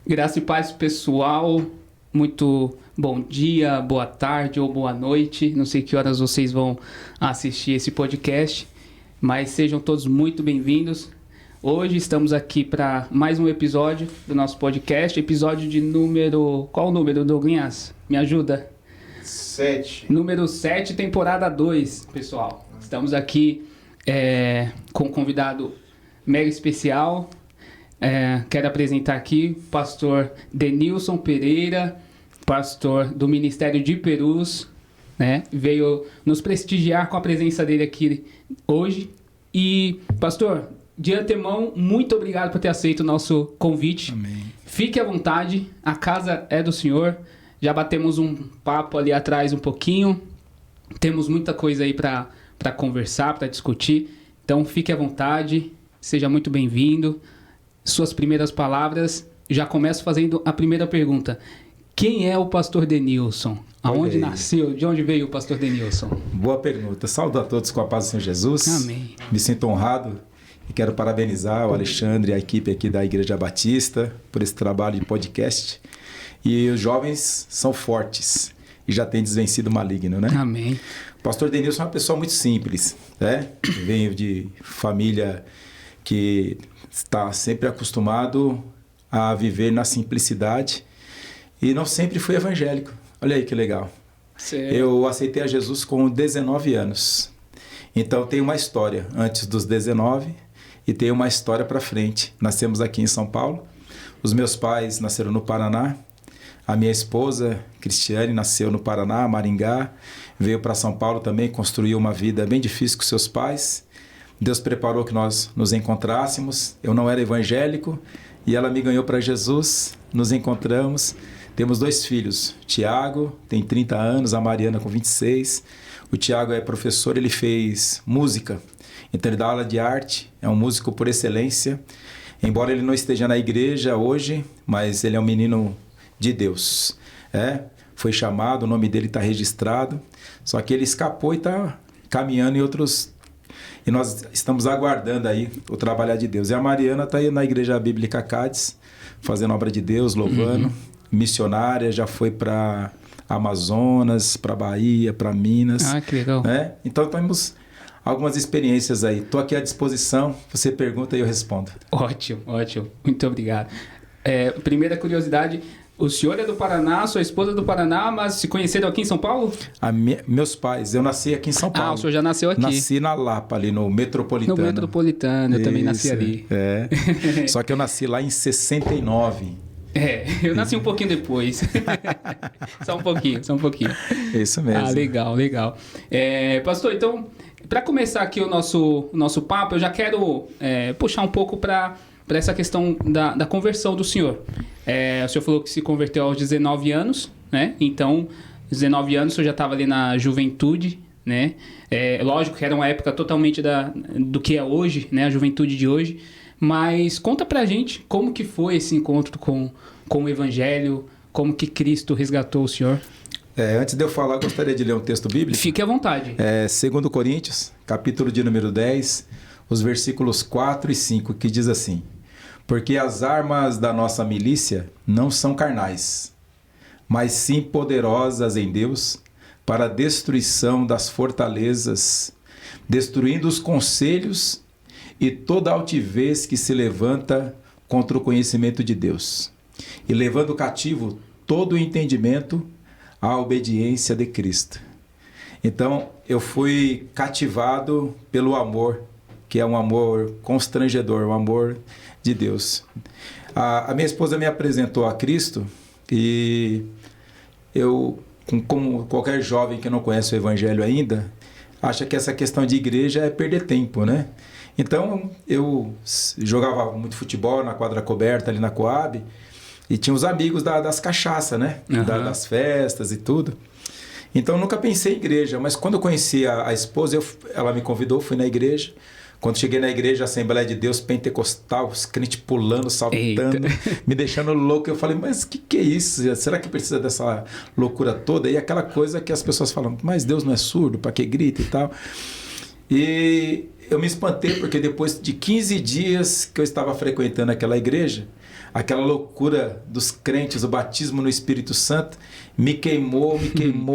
Graça e paz, pessoal. Muito bom dia, boa tarde ou boa noite. Não sei que horas vocês vão assistir esse podcast, mas sejam todos muito bem-vindos. Hoje estamos aqui para mais um episódio do nosso podcast. Episódio de número... Qual o número, Douglas? Me ajuda. 7. Número 7, temporada 2, pessoal. Estamos aqui com um convidado mega especial. Quero apresentar aqui o pastor Denilson Pereira, pastor do Ministério de Perus, né? Veio nos prestigiar com a presença dele aqui hoje. E, pastor, de antemão, muito obrigado por ter aceito o nosso convite. Amém. Fique à vontade, a casa é do senhor. Já batemos um papo ali atrás um pouquinho. Temos muita coisa aí para conversar, para discutir. Então, fique à vontade, seja muito bem-vindo. Suas primeiras palavras, já começo fazendo a primeira pergunta. Quem é o pastor Denilson? Aonde nasceu? De onde veio o pastor Denilson? Boa pergunta. Saúdo a todos com a paz do Senhor Jesus. Amém. Me sinto honrado e quero parabenizar o Alexandre e a equipe aqui da Igreja Batista por esse trabalho de podcast. E os jovens são fortes e já têm desvencido o maligno, né? Amém. O pastor Denilson é uma pessoa muito simples, né? Venho de família que está sempre acostumado a viver na simplicidade e não sempre fui evangélico. Olha aí que legal. Certo. Eu aceitei a Jesus com 19 anos. Então tem uma história antes dos 19 e tem uma história para frente. Nascemos aqui em São Paulo. Os meus pais nasceram no Paraná. A minha esposa, Cristiane, nasceu no Paraná, Maringá. Veio para São Paulo também, construiu uma vida bem difícil com seus pais. Deus preparou que nós nos encontrássemos. Eu não era evangélico e ela me ganhou para Jesus. Nos encontramos. Temos 2 filhos. O Tiago tem 30 anos, a Mariana com 26. O Tiago é professor, ele fez música. Então ele dá aula de arte, é um músico por excelência. Embora ele não esteja na igreja hoje, mas ele é um menino de Deus. Foi chamado, o nome dele está registrado. Só que ele escapou e está caminhando em outros... E nós estamos aguardando aí o trabalhar de Deus. E a Mariana está aí na Igreja Bíblica Cádiz, fazendo obra de Deus, louvando. Missionária, já foi para Amazonas, para Bahia, para Minas. Ah, que legal. Então temos algumas experiências aí. Estou aqui à disposição. Você pergunta e eu respondo. Ótimo, ótimo. Muito obrigado. Primeira curiosidade... O senhor é do Paraná, sua esposa é do Paraná, mas se conheceram aqui em São Paulo? Meus pais, eu nasci aqui em São Paulo. Ah, o senhor já nasceu aqui. Nasci na Lapa, ali no Metropolitano. No Metropolitano, eu também nasci Isso, ali. Só que eu nasci lá em 69. Eu nasci um pouquinho depois. Só um pouquinho. Isso mesmo. Ah, legal. Pastor, então, para começar aqui o nosso papo, eu já quero puxar um pouco para essa questão da conversão do senhor. O senhor falou que se converteu aos 19 anos, né? Então, 19 anos, o senhor já estava ali na juventude, né? Lógico que era uma época totalmente do que é hoje, né? A juventude de hoje. Mas conta pra gente como que foi esse encontro com o Evangelho, como que Cristo resgatou o senhor. Antes de eu falar, eu gostaria de ler um texto bíblico. Fique à vontade. 2 Coríntios, capítulo de número 10, os versículos 4 e 5, que diz assim: Porque as armas da nossa milícia não são carnais, mas sim poderosas em Deus para a destruição das fortalezas, destruindo os conselhos e toda altivez que se levanta contra o conhecimento de Deus, e levando cativo todo o entendimento à obediência de Cristo. Então, eu fui cativado pelo amor, que é um amor constrangedor, um amor de Deus. A minha esposa me apresentou a Cristo e eu, como qualquer jovem que não conhece o Evangelho ainda, acha que essa questão de igreja é perder tempo, né? Então, eu jogava muito futebol na quadra coberta ali na Coab e tinha os amigos das cachaças, né? Das festas e tudo. Então, eu nunca pensei em igreja, mas quando eu conheci a esposa, ela me convidou, fui na igreja. Quando cheguei na igreja, Assembleia de Deus, pentecostal, os crentes pulando, saltando, me deixando louco. Eu falei, mas o que é isso? Será que precisa dessa loucura toda? E aquela coisa que as pessoas falam, mas Deus não é surdo, para que grita e tal? E eu me espantei porque depois de 15 dias que eu estava frequentando aquela igreja, aquela loucura dos crentes, o batismo no Espírito Santo, me queimou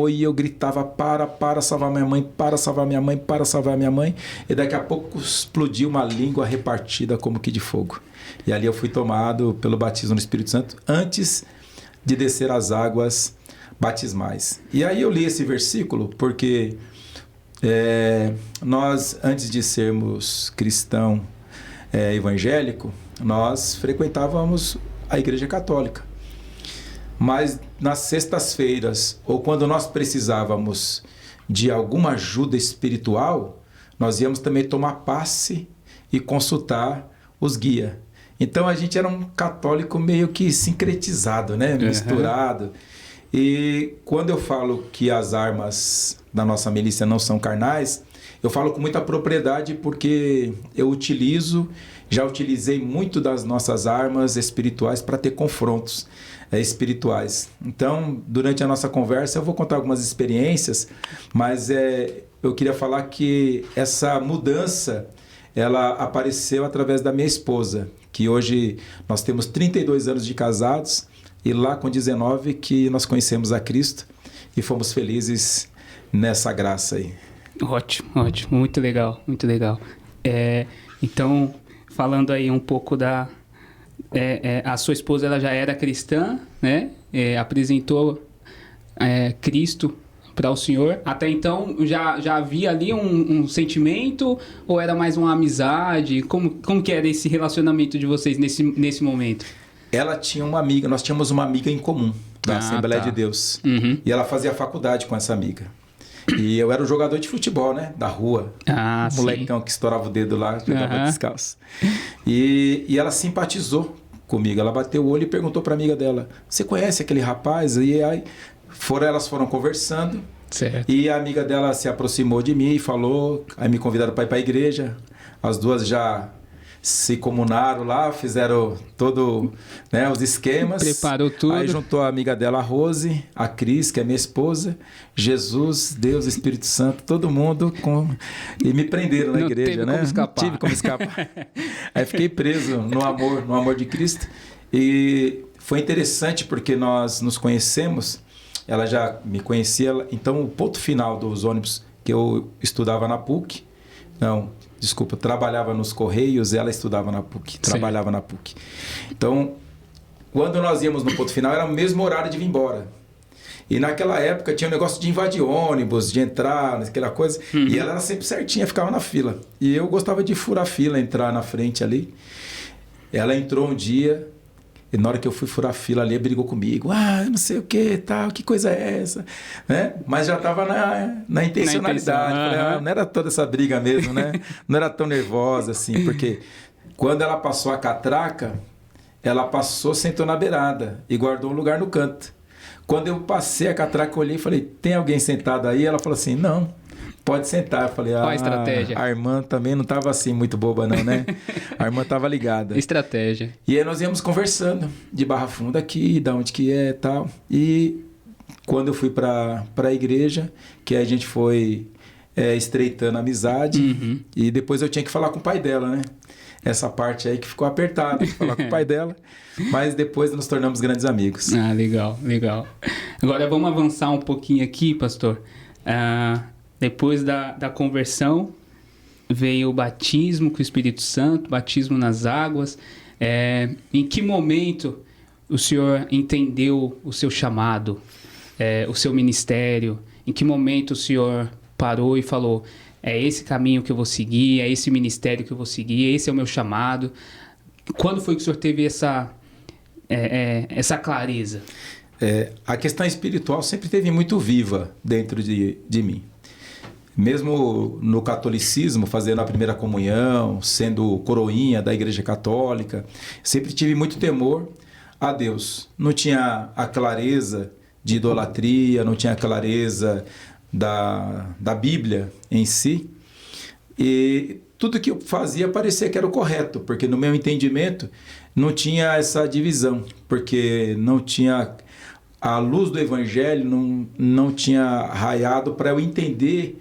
e eu gritava, para salvar minha mãe, para salvar minha mãe, para salvar minha mãe. E daqui a pouco explodiu uma língua repartida como que de fogo. E ali eu fui tomado pelo batismo no Espírito Santo antes de descer as águas batismais. E aí eu li esse versículo porque nós, antes de sermos cristão evangélico, nós frequentávamos a Igreja Católica. Mas nas sextas-feiras, ou quando nós precisávamos de alguma ajuda espiritual, nós íamos também tomar passe e consultar os guias. Então a gente era um católico meio que sincretizado, né? Misturado. E quando eu falo que as armas da nossa milícia não são carnais, eu falo com muita propriedade porque eu já utilizei muito das nossas armas espirituais para ter confrontos espirituais. Então, durante a nossa conversa, eu vou contar algumas experiências, mas eu queria falar que essa mudança, ela apareceu através da minha esposa, que hoje nós temos 32 anos de casados, e lá com 19 que nós conhecemos a Cristo e fomos felizes nessa graça aí. Ótimo, ótimo, muito legal, muito legal. Então, falando aí um pouco a sua esposa, ela já era cristã, né? Apresentou Cristo para o senhor. Até então, já havia ali um sentimento ou era mais uma amizade? Como que era esse relacionamento de vocês nesse momento? Ela tinha uma amiga, nós tínhamos uma amiga em comum da Assembleia de Deus. Uhum. E ela fazia faculdade com essa amiga. E eu era um jogador de futebol, né? Da rua. Molecão que estourava o dedo lá, jogava descalço. E ela simpatizou comigo. Ela bateu o olho e perguntou para a amiga dela: você conhece aquele rapaz? E aí elas foram conversando. Certo. E a amiga dela se aproximou de mim e falou, aí me convidaram para ir para a igreja. As duas já se comunaram lá, fizeram todo, né, os esquemas. Preparou tudo. Aí juntou a amiga dela, a Rose, a Cris, que é minha esposa, Jesus, Deus, Espírito Santo, todo mundo e me prenderam na igreja, teve né? Como escapar. Não tive como escapar. Aí fiquei preso no amor de Cristo. E foi interessante porque nós nos conhecemos, ela já me conhecia, então o ponto final dos ônibus que eu estudava na PUC, trabalhava nos Correios, ela estudava na PUC, trabalhava na PUC. Então, quando nós íamos no ponto final, era o mesmo horário de vir embora. E naquela época tinha um negócio de invadir ônibus, de entrar, aquela coisa. Uhum. E ela era sempre certinha, ficava na fila. E eu gostava de furar a fila, entrar na frente ali. Ela entrou um dia, e na hora que eu fui furar a fila ali, brigou comigo. Eu não sei o que, tal, que coisa é essa? Né? Mas já estava na intencionalidade. Falei, não era toda essa briga mesmo, né? Não era tão nervosa assim, porque quando ela passou a catraca, ela passou, sentou na beirada e guardou um lugar no canto. Quando eu passei a catraca, eu olhei e falei, tem alguém sentado aí? Ela falou assim, não, pode sentar. Eu falei, qual a estratégia? A irmã também não estava assim muito boba não, né? A irmã estava ligada. Estratégia. E aí nós íamos conversando de Barra Funda aqui, da onde que é e tal. E quando eu fui para a igreja, que a gente foi estreitando a amizade, uhum. E depois eu tinha que falar com o pai dela, né? Essa parte aí que ficou apertada, falar com o pai dela. Mas depois nos tornamos grandes amigos. Legal, legal. Agora vamos avançar um pouquinho aqui, pastor. Depois da conversão, veio o batismo com o Espírito Santo, batismo nas águas. Em que momento o senhor entendeu o seu chamado, o seu ministério? Em que momento o senhor parou e falou, é esse caminho que eu vou seguir, é esse ministério que eu vou seguir, esse é o meu chamado? Quando foi que o senhor teve essa clareza? A questão espiritual sempre esteve muito viva dentro de mim. Mesmo no catolicismo, fazendo a primeira comunhão, sendo coroinha da Igreja Católica, sempre tive muito temor a Deus. Não tinha a clareza de idolatria, não tinha a clareza da Bíblia em si. E tudo que eu fazia parecia que era o correto, porque no meu entendimento não tinha essa divisão, porque não tinha a luz do Evangelho, não tinha raiado para eu entender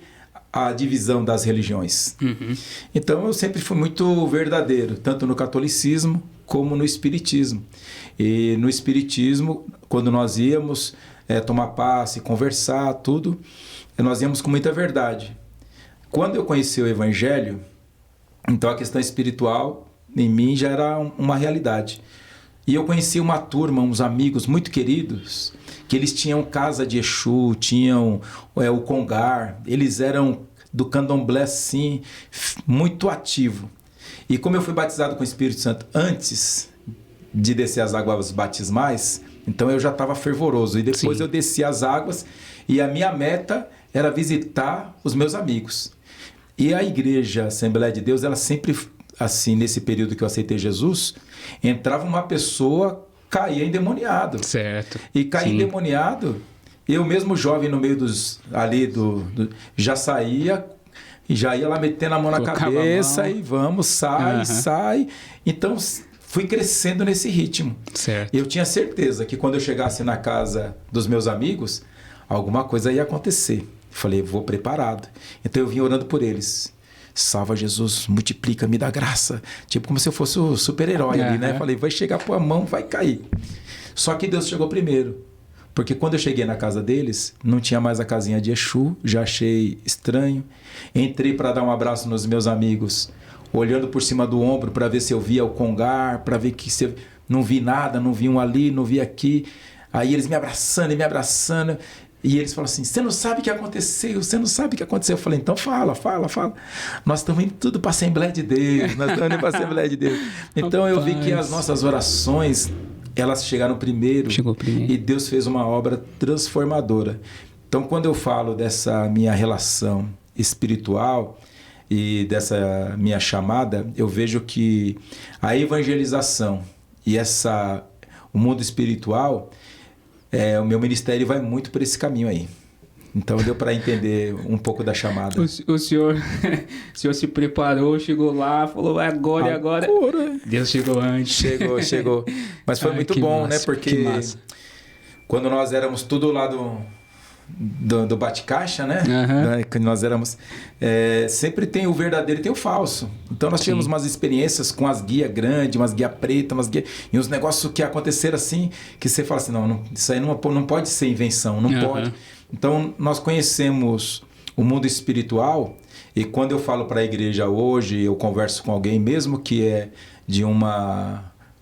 a divisão das religiões. Uhum. Então eu sempre fui muito verdadeiro, tanto no catolicismo como no espiritismo. E no espiritismo, quando nós íamos tomar passe, conversar, tudo, nós íamos com muita verdade. Quando eu conheci o Evangelho, então a questão espiritual em mim já era uma realidade. E eu conheci uma turma, uns amigos muito queridos, que eles tinham casa de Exu, tinham o Congar, eles eram do candomblé, sim, muito ativo. E como eu fui batizado com o Espírito Santo antes de descer as águas batismais, então eu já estava fervoroso. E depois eu desci as águas e a minha meta era visitar os meus amigos. E a igreja Assembleia de Deus, ela sempre, assim, nesse período que eu aceitei Jesus, entrava uma pessoa, caía endemoniado. Certo. E caía endemoniado, eu mesmo jovem no meio já saía e já ia lá metendo a mão na cabeça e vamos, sai. Então fui crescendo nesse ritmo. Certo. Eu tinha certeza que quando eu chegasse na casa dos meus amigos, alguma coisa ia acontecer. Falei, vou preparado. Então eu vim orando por eles. Salva Jesus, multiplica, me dá graça. Tipo como se eu fosse o super-herói ali, né? Falei, vai chegar por a mão, vai cair. Só que Deus chegou primeiro. Porque quando eu cheguei na casa deles, não tinha mais a casinha de Exu, já achei estranho. Entrei para dar um abraço nos meus amigos, olhando por cima do ombro para ver se eu via o Congar, para ver que se... não vi nada, não vi um ali, não vi aqui. Aí eles me abraçando e me abraçando. E eles falam assim, você não sabe o que aconteceu, você não sabe o que aconteceu. Eu falei, então fala. Nós estamos indo tudo para a Assembleia de Deus, Então eu vi que as nossas orações, elas chegaram primeiro. Chegou primeiro. E Deus fez uma obra transformadora. Então quando eu falo dessa minha relação espiritual e dessa minha chamada, eu vejo que a evangelização e o mundo espiritual... o meu ministério vai muito por esse caminho aí. Então deu para entender um pouco da chamada. O senhor se preparou, chegou lá, falou agora. Deus chegou antes. Chegou. Mas foi muito bom, massa, né? Porque quando nós éramos tudo lá do bate-caixa, né? Quando nós éramos... sempre tem o verdadeiro e tem o falso. Então nós tivemos umas experiências com as guias grandes, umas guias pretas, e uns negócios que aconteceram assim, que você fala assim, não, isso aí não pode ser invenção, não pode. Então nós conhecemos o mundo espiritual, e quando eu falo para a igreja hoje, eu converso com alguém, mesmo que é de um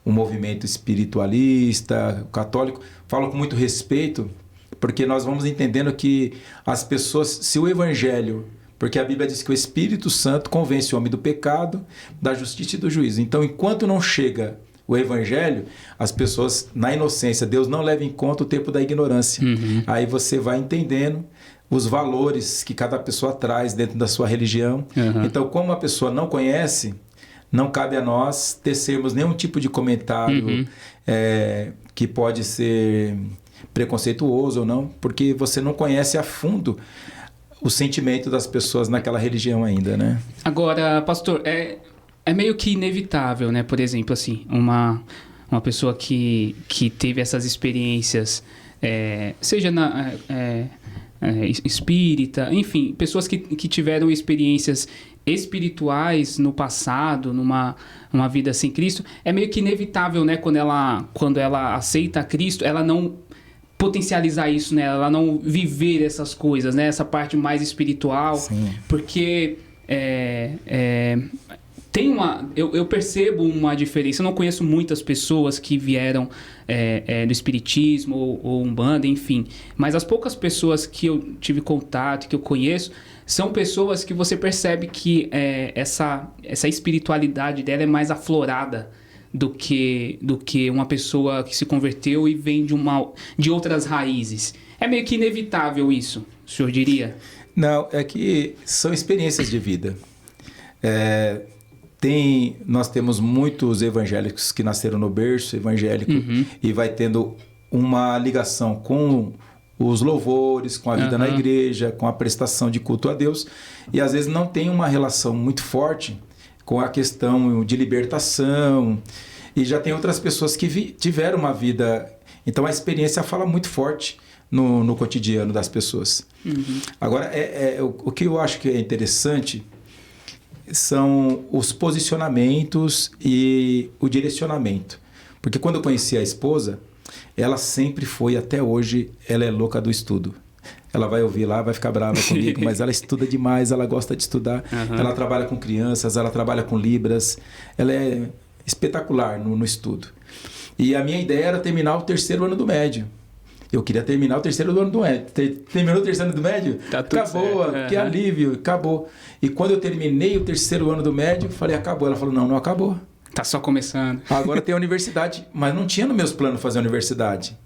movimento espiritualista, católico, falo com muito respeito, porque nós vamos entendendo que as pessoas, se o Evangelho... Porque a Bíblia diz que o Espírito Santo convence o homem do pecado, da justiça e do juízo. Então, enquanto não chega o Evangelho, as pessoas, na inocência, Deus não leva em conta o tempo da ignorância. Aí você vai entendendo os valores que cada pessoa traz dentro da sua religião. Então, como a pessoa não conhece, não cabe a nós tecermos nenhum tipo de comentário que pode ser... preconceituoso ou não, porque você não conhece a fundo o sentimento das pessoas naquela religião ainda, né? Agora, pastor, é meio que inevitável, né? Por exemplo, assim, uma pessoa que teve essas experiências, seja na espírita, enfim, pessoas que tiveram experiências espirituais no passado, numa vida sem Cristo, é meio que inevitável, né? Quando ela aceita Cristo, ela não potencializar isso, né? Ela não viver essas coisas, né? Essa parte mais espiritual. Sim. Porque eu percebo uma diferença. Eu não conheço muitas pessoas que vieram do espiritismo ou umbanda, enfim. Mas as poucas pessoas que eu tive contato, que eu conheço, são pessoas que você percebe que essa espiritualidade dela é mais aflorada do que uma pessoa que se converteu e vem de outras raízes. É meio que inevitável isso, o senhor diria? Não, é que são experiências de vida. Nós temos muitos evangélicos que nasceram no berço evangélico e vai tendo uma ligação com os louvores, com a vida na igreja, com a prestação de culto a Deus, e às vezes não tem uma relação muito forte com a questão de libertação, e já tem outras pessoas que tiveram uma vida... Então a experiência fala muito forte no cotidiano das pessoas. Uhum. Agora, o que eu acho que é interessante são os posicionamentos e o direcionamento. Porque quando eu conheci a esposa, ela sempre foi, até hoje, ela é louca do estudo. Ela vai ouvir lá, vai ficar brava comigo, mas ela estuda demais, ela gosta de estudar. Uhum. Ela trabalha com crianças, ela trabalha com Libras. Ela é espetacular no estudo. E a minha ideia era terminar o 3º ano do médio. Eu queria terminar o 3º ano do médio. Terminou o 3º ano do médio? Tá tudo acabou, certo. Que alívio, acabou. E quando eu terminei o 3º ano do médio, falei, acabou. Ela falou, não acabou. Tá só começando. Agora tem a universidade, mas não tinha nos meus planos fazer a universidade.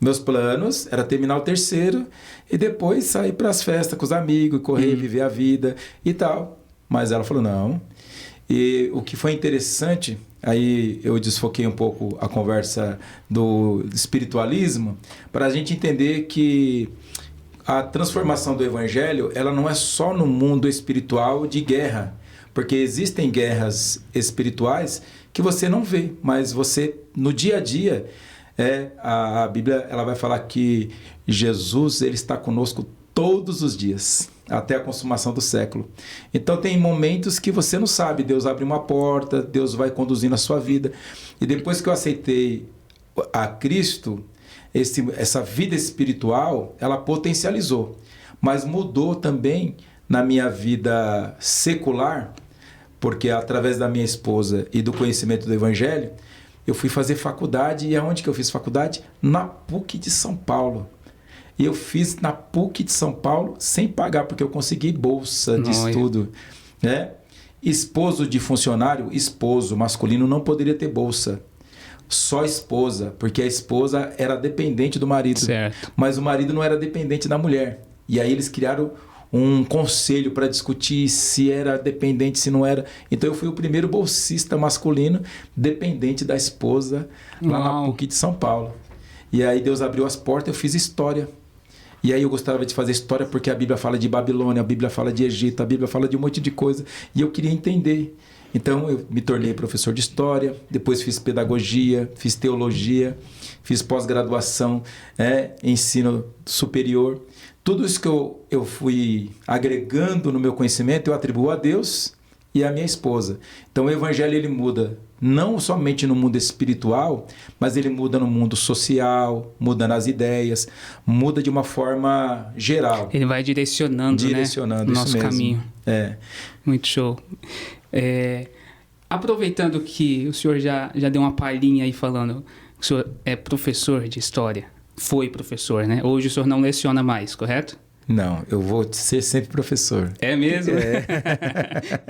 Meus planos era terminar o 3º e depois sair para as festas com os amigos, correr, viver a vida e tal. Mas ela falou, não. E o que foi interessante, aí eu desfoquei um pouco a conversa do espiritualismo, para a gente entender que a transformação do evangelho, ela não é só no mundo espiritual de guerra, porque existem guerras espirituais que você não vê, mas você, no dia a dia, a Bíblia ela vai falar que Jesus ele está conosco todos os dias, até a consumação do século. Então tem momentos que você não sabe, Deus abre uma porta, Deus vai conduzindo a sua vida. E depois que eu aceitei a Cristo, essa vida espiritual, ela potencializou, mas mudou também na minha vida secular, porque através da minha esposa e do conhecimento do Evangelho, eu fui fazer faculdade. E aonde que eu fiz faculdade? Na PUC de São Paulo. E eu fiz na PUC de São Paulo sem pagar, porque eu consegui bolsa de estudo. Né? Esposo de funcionário, esposo masculino não poderia ter bolsa. Só esposa, porque a esposa era dependente do marido. Certo. Mas o marido não era dependente da mulher. E aí eles criaram um conselho para discutir se era dependente, se não era. Então eu fui o primeiro bolsista masculino dependente da esposa lá na PUC de São Paulo. E aí Deus abriu as portas, eu fiz história. E aí eu gostava de fazer história porque a Bíblia fala de Babilônia, a Bíblia fala de Egito, a Bíblia fala de um monte de coisa. E eu queria entender. Então eu me tornei professor de história, depois fiz pedagogia, fiz teologia, fiz pós-graduação, ensino superior. Tudo isso que eu fui agregando no meu conhecimento, eu atribuo a Deus e à minha esposa. Então o evangelho ele muda não somente no mundo espiritual, mas ele muda no mundo social, muda nas ideias, muda de uma forma geral. Ele vai direcionando, né, o nosso caminho. Muito show. Aproveitando que o senhor já deu uma palhinha aí falando que o senhor é professor de história. Foi professor, né? Hoje o senhor não leciona mais, correto? Não, eu vou ser sempre professor. É mesmo?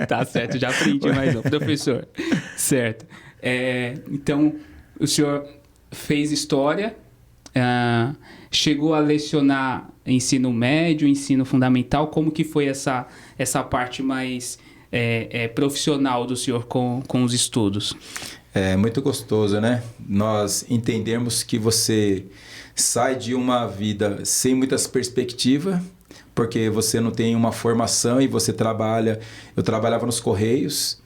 Tá certo, já aprendi mais um. Professor, certo. Então, o senhor fez história, chegou a lecionar ensino médio, ensino fundamental. Como que foi essa parte mais profissional do senhor com os estudos? É muito gostoso, né? Nós entendemos que você sai de uma vida sem muitas perspectivas, porque você não tem uma formação e você trabalha. Eu trabalhava nos Correios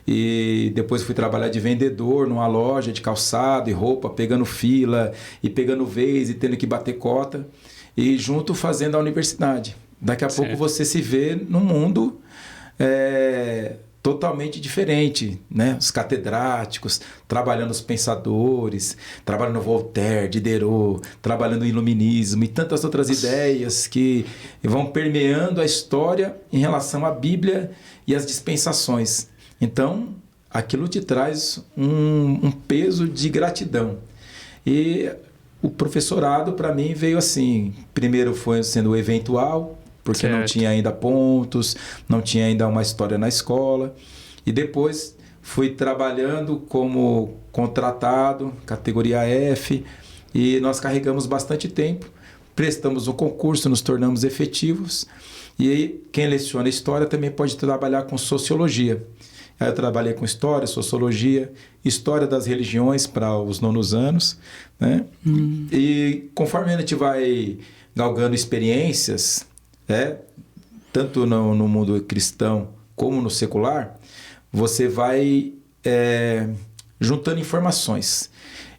e depois fui trabalhar de vendedor numa loja de calçado e roupa, pegando fila e pegando vez e tendo que bater cota e junto fazendo a universidade. Daqui a pouco você se vê num mundo totalmente diferente, né? Os catedráticos, trabalhando os pensadores, trabalhando Voltaire, Diderot, trabalhando o iluminismo e tantas outras ideias que vão permeando a história em relação à Bíblia e às dispensações. Então, aquilo te traz um peso de gratidão. E o professorado, para mim, veio assim, primeiro foi sendo eventual, porque não tinha ainda pontos, não tinha ainda uma história na escola. E depois fui trabalhando como contratado, categoria F, e nós carregamos bastante tempo, prestamos o concurso, nos tornamos efetivos. E aí, quem leciona história também pode trabalhar com sociologia. Aí eu trabalhei com história, sociologia, história das religiões para os 9º anos, né? E conforme a gente vai galgando experiências, tanto no mundo cristão como no secular, você vai juntando informações.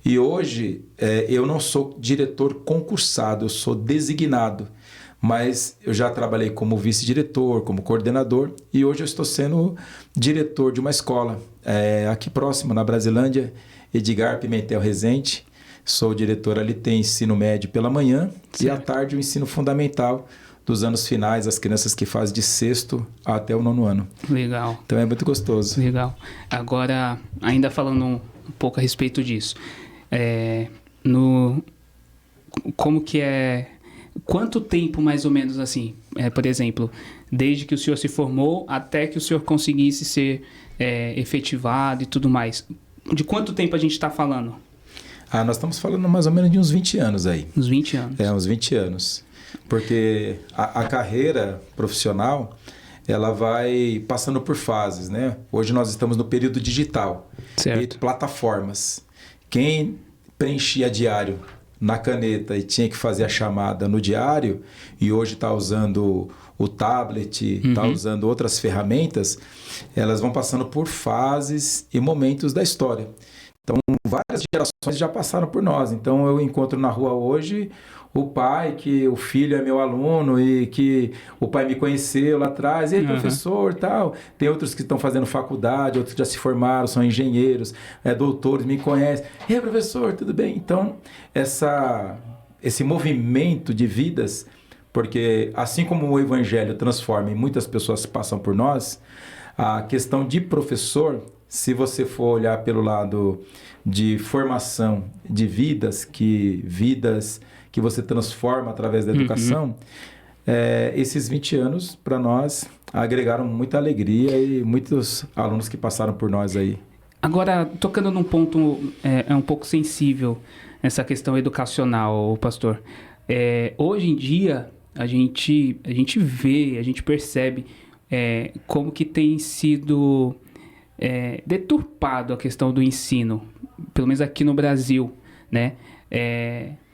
E hoje eu não sou diretor concursado, eu sou designado. Mas eu já trabalhei como vice-diretor, como coordenador, e hoje eu estou sendo diretor de uma escola aqui próximo, na Brasilândia, Edgar Pimentel Rezende. Sou diretor ali, tem ensino médio pela manhã, certo. E à tarde o ensino fundamental dos anos finais, as crianças que fazem de 6º até o 9º ano. Legal. Então é muito gostoso. Legal. Agora, ainda falando um pouco a respeito disso, como que é... Quanto tempo, mais ou menos, assim, por exemplo, desde que o senhor se formou até que o senhor conseguisse ser efetivado e tudo mais? De quanto tempo a gente está falando? Nós estamos falando mais ou menos de uns 20 anos aí. Uns 20 anos. Uns 20 anos. Porque a carreira profissional, ela vai passando por fases, né? Hoje nós estamos no período digital. Certo. E plataformas. Quem preenchia diário na caneta e tinha que fazer a chamada no diário, e hoje está usando o tablet, está usando outras ferramentas, elas vão passando por fases e momentos da história. Então, várias gerações já passaram por nós. Então, eu encontro na rua hoje o pai, que o filho é meu aluno e que o pai me conheceu lá atrás. E aí, professor, tal. Tem outros que estão fazendo faculdade, outros que já se formaram, são engenheiros, doutores, me conhecem. E aí, professor, tudo bem? Então, esse movimento de vidas, porque assim como o evangelho transforma e muitas pessoas passam por nós, a questão de professor, se você for olhar pelo lado de formação de vidas que você transforma através da educação, esses 20 anos, para nós, agregaram muita alegria e muitos alunos que passaram por nós aí. Agora, tocando num ponto um pouco sensível, essa questão educacional, pastor. Hoje em dia, a gente vê, a gente percebe como que tem sido deturpado a questão do ensino, pelo menos aqui no Brasil, né?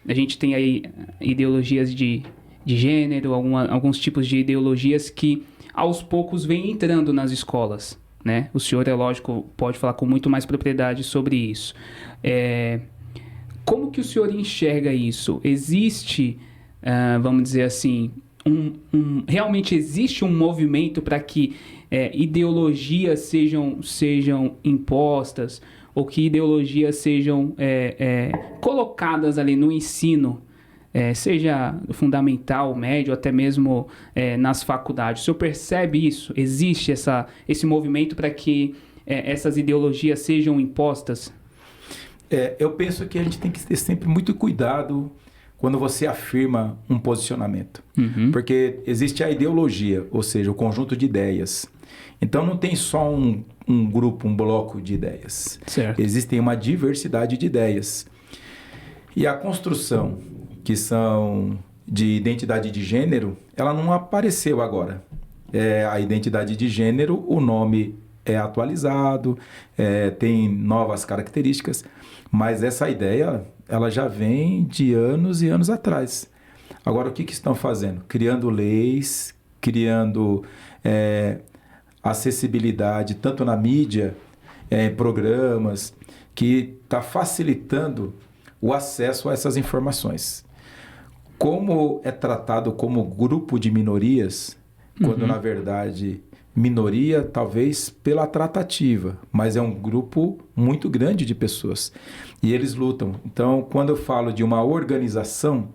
A gente tem aí ideologias de gênero, alguns tipos de ideologias que aos poucos vêm entrando nas escolas, né? O senhor, lógico, pode falar com muito mais propriedade sobre isso. Como que o senhor enxerga isso? Existe, vamos dizer assim, realmente existe um movimento para que ideologias sejam impostas, ou que ideologias sejam colocadas ali no ensino, seja fundamental, médio, até mesmo nas faculdades? O senhor percebe isso? Existe esse movimento para que essas ideologias sejam impostas? Eu penso que a gente tem que ter sempre muito cuidado quando você afirma um posicionamento. Porque existe a ideologia, ou seja, o conjunto de ideias. Então não tem só um grupo, um bloco de ideias. Certo. Existem uma diversidade de ideias. E a construção, que são de identidade de gênero, ela não apareceu agora. A identidade de gênero, o nome é atualizado, tem novas características, mas essa ideia, ela já vem de anos e anos atrás. Agora, o que estão fazendo? Criando leis, criando acessibilidade, tanto na mídia, programas, que está facilitando o acesso a essas informações. Como é tratado como grupo de minorias, quando na verdade minoria talvez pela tratativa, mas é um grupo muito grande de pessoas e eles lutam. Então, quando eu falo de uma organização,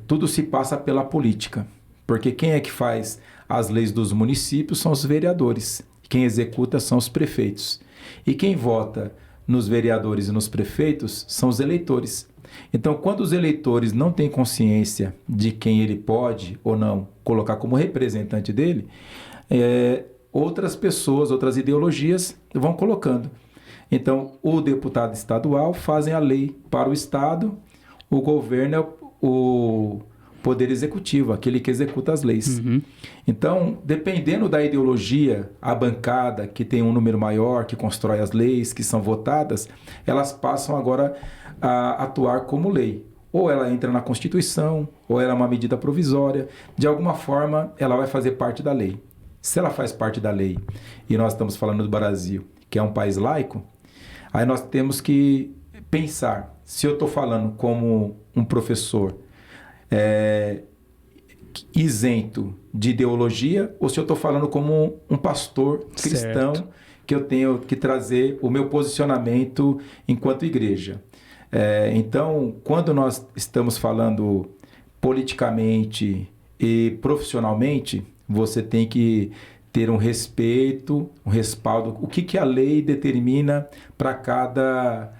tudo se passa pela política, porque quem é que faz as leis dos municípios são os vereadores, quem executa são os prefeitos, e quem vota nos vereadores e nos prefeitos são os eleitores. Então, quando os eleitores não têm consciência de quem ele pode ou não colocar como representante dele, outras pessoas, outras ideologias vão colocando. Então, o deputado estadual fazem a lei para o estado, o governo é o poder executivo, aquele que executa as leis. Então, dependendo da ideologia, a bancada que tem um número maior, que constrói as leis, que são votadas, elas passam agora a atuar como lei. Ou ela entra na Constituição, ou ela é uma medida provisória. De alguma forma, ela vai fazer parte da lei. Se ela faz parte da lei, e nós estamos falando do Brasil, que é um país laico, aí nós temos que pensar se eu estou falando como um professor isento de ideologia ou se eu estou falando como um pastor cristão, certo, que eu tenho que trazer o meu posicionamento enquanto igreja. Então, quando nós estamos falando politicamente e profissionalmente, você tem que ter um respeito, um respaldo. O que a lei determina para cada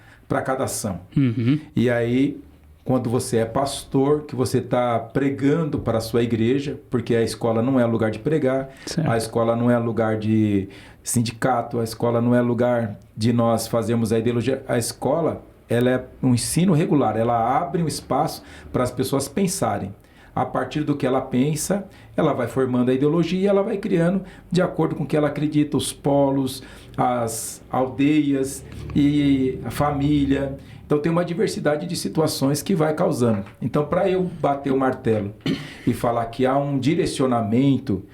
ação. Uhum. E aí, quando você é pastor, que você está pregando para a sua igreja, porque a escola não é lugar de pregar, certo, a escola não é lugar de sindicato, a escola não é lugar de nós fazermos a ideologia. A escola, ela é um ensino regular, ela abre um espaço para as pessoas pensarem. A partir do que ela pensa, ela vai formando a ideologia e ela vai criando de acordo com o que ela acredita, os polos, as aldeias e a família. Então tem uma diversidade de situações que vai causando. Então, para eu bater o martelo e falar que há um direcionamento,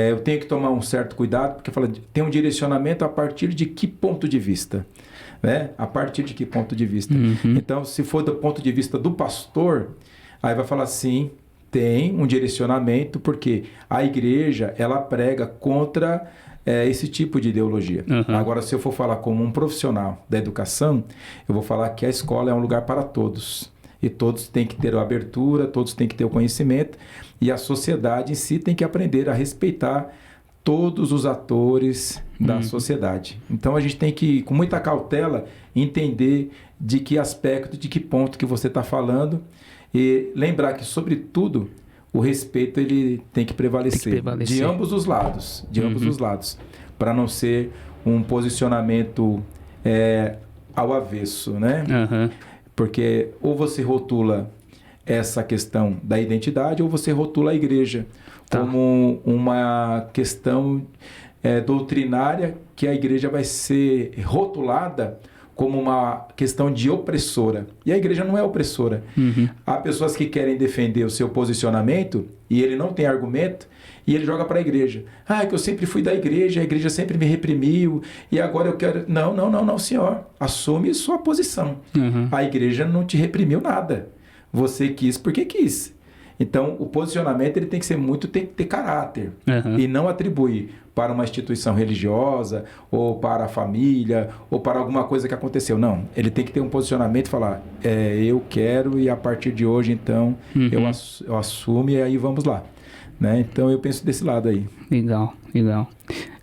eu tenho que tomar um certo cuidado, porque tem um direcionamento a partir de que ponto de vista? Né? A partir de que ponto de vista? Uhum. Então, se for do ponto de vista do pastor, aí vai falar assim, tem um direcionamento, porque a igreja, ela prega contra esse tipo de ideologia. Uhum. Agora, se eu for falar como um profissional da educação, eu vou falar que a escola é um lugar para todos. E todos têm que ter a abertura, todos têm que ter o conhecimento, e a sociedade em si tem que aprender a respeitar todos os atores da sociedade. Então, a gente tem que, com muita cautela, entender de que aspecto, de que ponto que você está falando, e lembrar que, sobretudo, o respeito ele tem que prevalecer de ambos os lados, para não ser um posicionamento ao avesso, né? Uhum. Porque ou você rotula essa questão da identidade ou você rotula a igreja como uma questão doutrinária, que a igreja vai ser rotulada como uma questão de opressora. E a igreja não é opressora. Uhum. Há pessoas que querem defender o seu posicionamento e ele não tem argumento e ele joga para a igreja. Que eu sempre fui da igreja, a igreja sempre me reprimiu e agora eu quero... Não, senhor. Assume sua posição. Uhum. A igreja não te reprimiu nada. Você quis porque quis. Então, o posicionamento ele tem que ter caráter. Uhum. E não atribuir para uma instituição religiosa, ou para a família, ou para alguma coisa que aconteceu. Não, ele tem que ter um posicionamento e falar, eu quero e a partir de hoje, então, eu assumo e aí vamos lá. Né? Então, eu penso desse lado aí. Legal.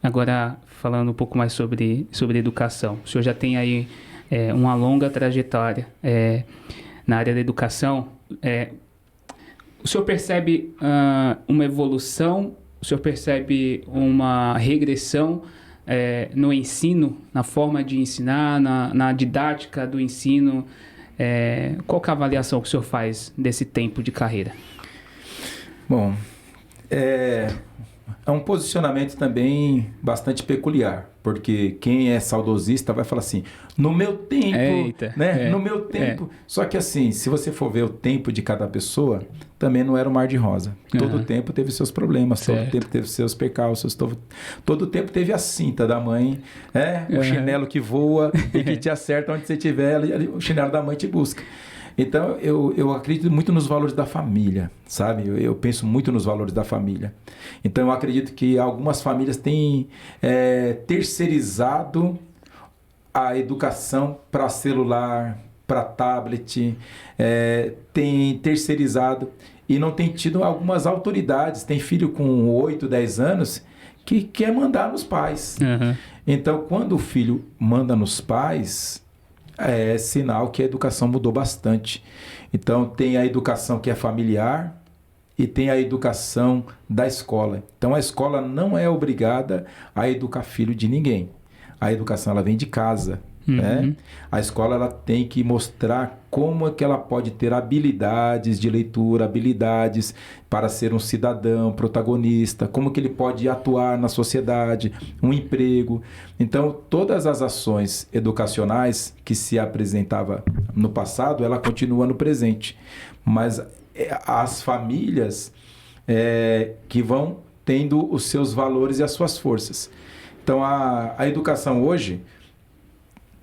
Agora, falando um pouco mais sobre educação. O senhor já tem aí uma longa trajetória na área da educação. O senhor percebe uma evolução, o senhor percebe uma regressão no ensino, na forma de ensinar, na didática do ensino? Qual que é a avaliação que o senhor faz desse tempo de carreira? Bom, é um posicionamento também bastante peculiar, porque quem é saudosista vai falar assim, no meu tempo, no meu tempo. Só que assim, se você for ver o tempo de cada pessoa, também não era um mar de rosa. Todo tempo teve seus problemas, todo tempo teve seus percalços, todo tempo teve a cinta da mãe, o chinelo que voa e que te acerta onde você estiver, o chinelo da mãe te busca. Então, eu acredito muito nos valores da família, sabe? Eu penso muito nos valores da família. Então, eu acredito que algumas famílias têm terceirizado a educação para celular, para tablet, tem terceirizado e não tem tido algumas autoridades. Tem filho com 8, 10 anos que quer mandar nos pais. Uhum. Então, quando o filho manda nos pais... é sinal que a educação mudou bastante. Então, tem a educação que é familiar e tem a educação da escola. Então, a escola não é obrigada a educar filho de ninguém. A educação ela vem de casa. Né? A escola ela tem que mostrar como é que ela pode ter habilidades de leitura, habilidades para ser um cidadão protagonista, como que ele pode atuar na sociedade, um emprego. Então, todas as ações educacionais que se apresentava no passado, ela continua no presente. Mas as famílias que vão tendo os seus valores e as suas forças. Então, a educação hoje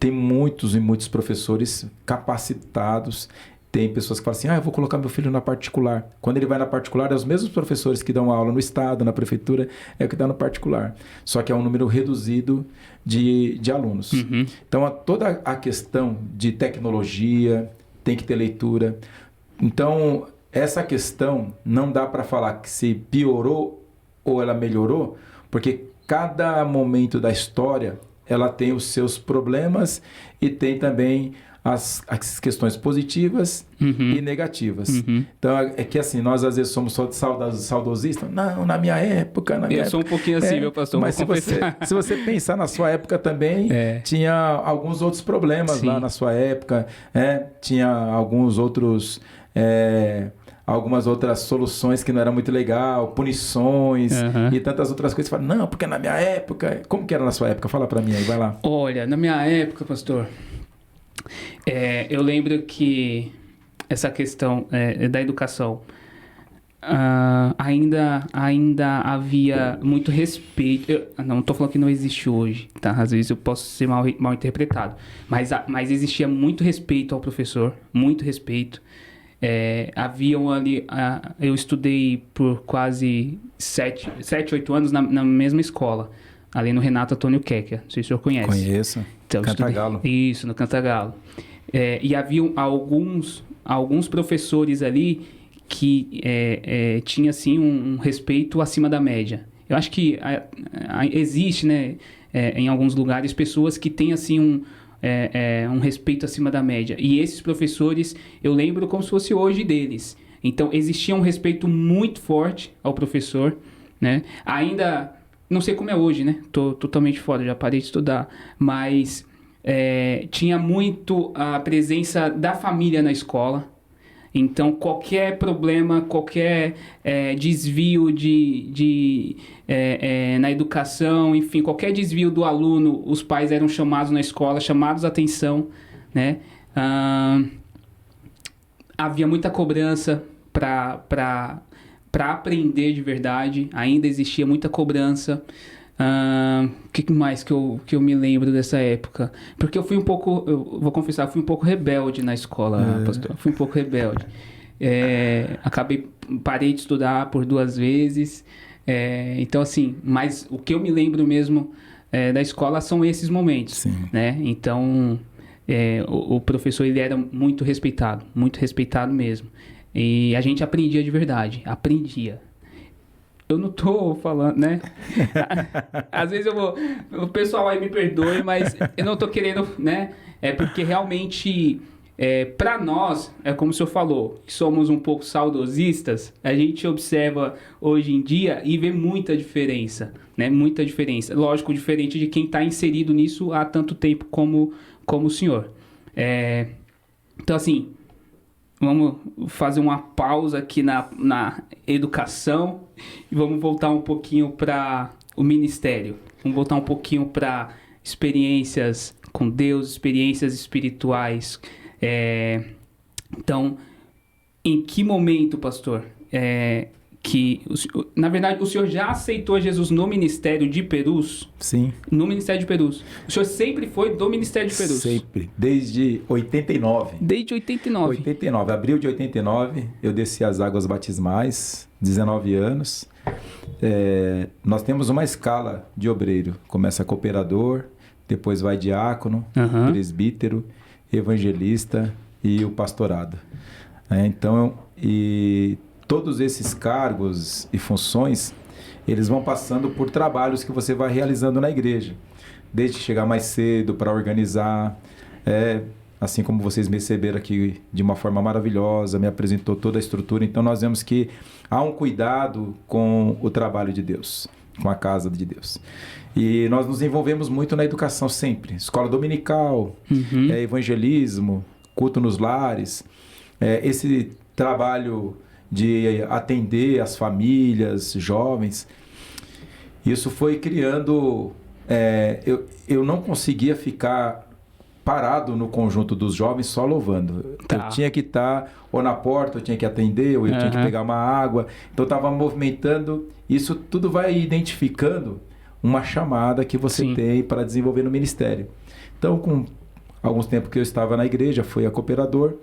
tem muitos e muitos professores capacitados. Tem pessoas que falam assim, eu vou colocar meu filho na particular. Quando ele vai na particular, é os mesmos professores que dão aula no estado, na prefeitura, é o que dá no particular. Só que é um número reduzido de alunos. Uhum. Então, toda a questão de tecnologia, tem que ter leitura. Então, essa questão não dá para falar que se piorou ou ela melhorou, porque cada momento da história, ela tem os seus problemas e tem também as questões positivas e negativas. Então, é que assim, nós às vezes somos só saudosistas. Não, na minha época... Eu sou um pouquinho assim, meu pastor, mas se você pensar na sua época também, tinha alguns outros problemas lá na sua época, tinha alguns outros... algumas outras soluções que não era muito legal, punições e tantas outras coisas. Você fala, não, porque na minha época... Como que era na sua época? Fala pra mim aí, vai lá. Olha, na minha época, pastor... eu lembro que essa questão da educação ainda havia muito respeito. Não estou falando que não existe hoje, tá? Às vezes eu posso ser mal interpretado, mas existia muito respeito ao professor, muito respeito. Haviam ali, eu estudei por quase 7, 8 anos na mesma escola, ali no Renato Antônio Kekia, não sei se o senhor conhece. Conheço. Então, Cantagalo. Isso, no Cantagalo. E haviam alguns professores ali que tinha assim um respeito acima da média. Eu acho que existe, né, em alguns lugares, pessoas que têm assim um respeito acima da média. E esses professores, eu lembro como se fosse hoje deles. Então, existia um respeito muito forte ao professor, né? Ainda... Não sei como é hoje, né? Tô totalmente fora, já parei de estudar. Mas tinha muito a presença da família na escola. Então, qualquer problema, qualquer desvio na educação, enfim, qualquer desvio do aluno, os pais eram chamados na escola, chamados a atenção, né? Havia muita cobrança para aprender de verdade, ainda existia muita cobrança. O que mais que eu me lembro dessa época? Porque eu vou confessar, fui um pouco rebelde na escola, pastor. Fui um pouco rebelde. Parei de estudar por 2 vezes. Então, assim, mas o que eu me lembro mesmo da escola são esses momentos. Sim. Né? Então, o professor, ele era muito respeitado mesmo. E a gente aprendia de verdade, Eu não tô falando, né? Às vezes o pessoal aí me perdoe, mas eu não tô querendo, né? Porque realmente, para nós, é como o senhor falou, que somos um pouco saudosistas, a gente observa hoje em dia e vê muita diferença, né? Muita diferença. Lógico, diferente de quem está inserido nisso há tanto tempo como o senhor. Então, assim... Vamos fazer uma pausa aqui na educação e vamos voltar um pouquinho para o ministério. Vamos voltar um pouquinho para experiências com Deus, experiências espirituais. Então, em que momento, pastor, na verdade, o senhor já aceitou Jesus no ministério de Perus? Sim. No ministério de Perus. O senhor sempre foi do ministério de Perus? Sempre. Desde 89. Desde 89. 89. Abril de 89, eu desci as águas batismais, 19 anos. Nós temos uma escala de obreiro. Começa cooperador, depois vai diácono, presbítero, evangelista e o pastorado. Então, todos esses cargos e funções, eles vão passando por trabalhos que você vai realizando na igreja. Desde chegar mais cedo para organizar, assim como vocês me receberam aqui de uma forma maravilhosa, me apresentou toda a estrutura. Então nós vemos que há um cuidado com o trabalho de Deus, com a casa de Deus. E nós nos envolvemos muito na educação sempre. Escola dominical, evangelismo, culto nos lares. Esse trabalho de atender as famílias, jovens. Isso foi criando... eu não conseguia ficar parado no conjunto dos jovens só louvando. Tá. Eu tinha que estar ou na porta, eu tinha que atender, ou eu tinha que pegar uma água. Então eu estava movimentando. Isso tudo vai identificando uma chamada que você tem para desenvolver no ministério. Então, com alguns tempos que eu estava na igreja, fui a cooperador.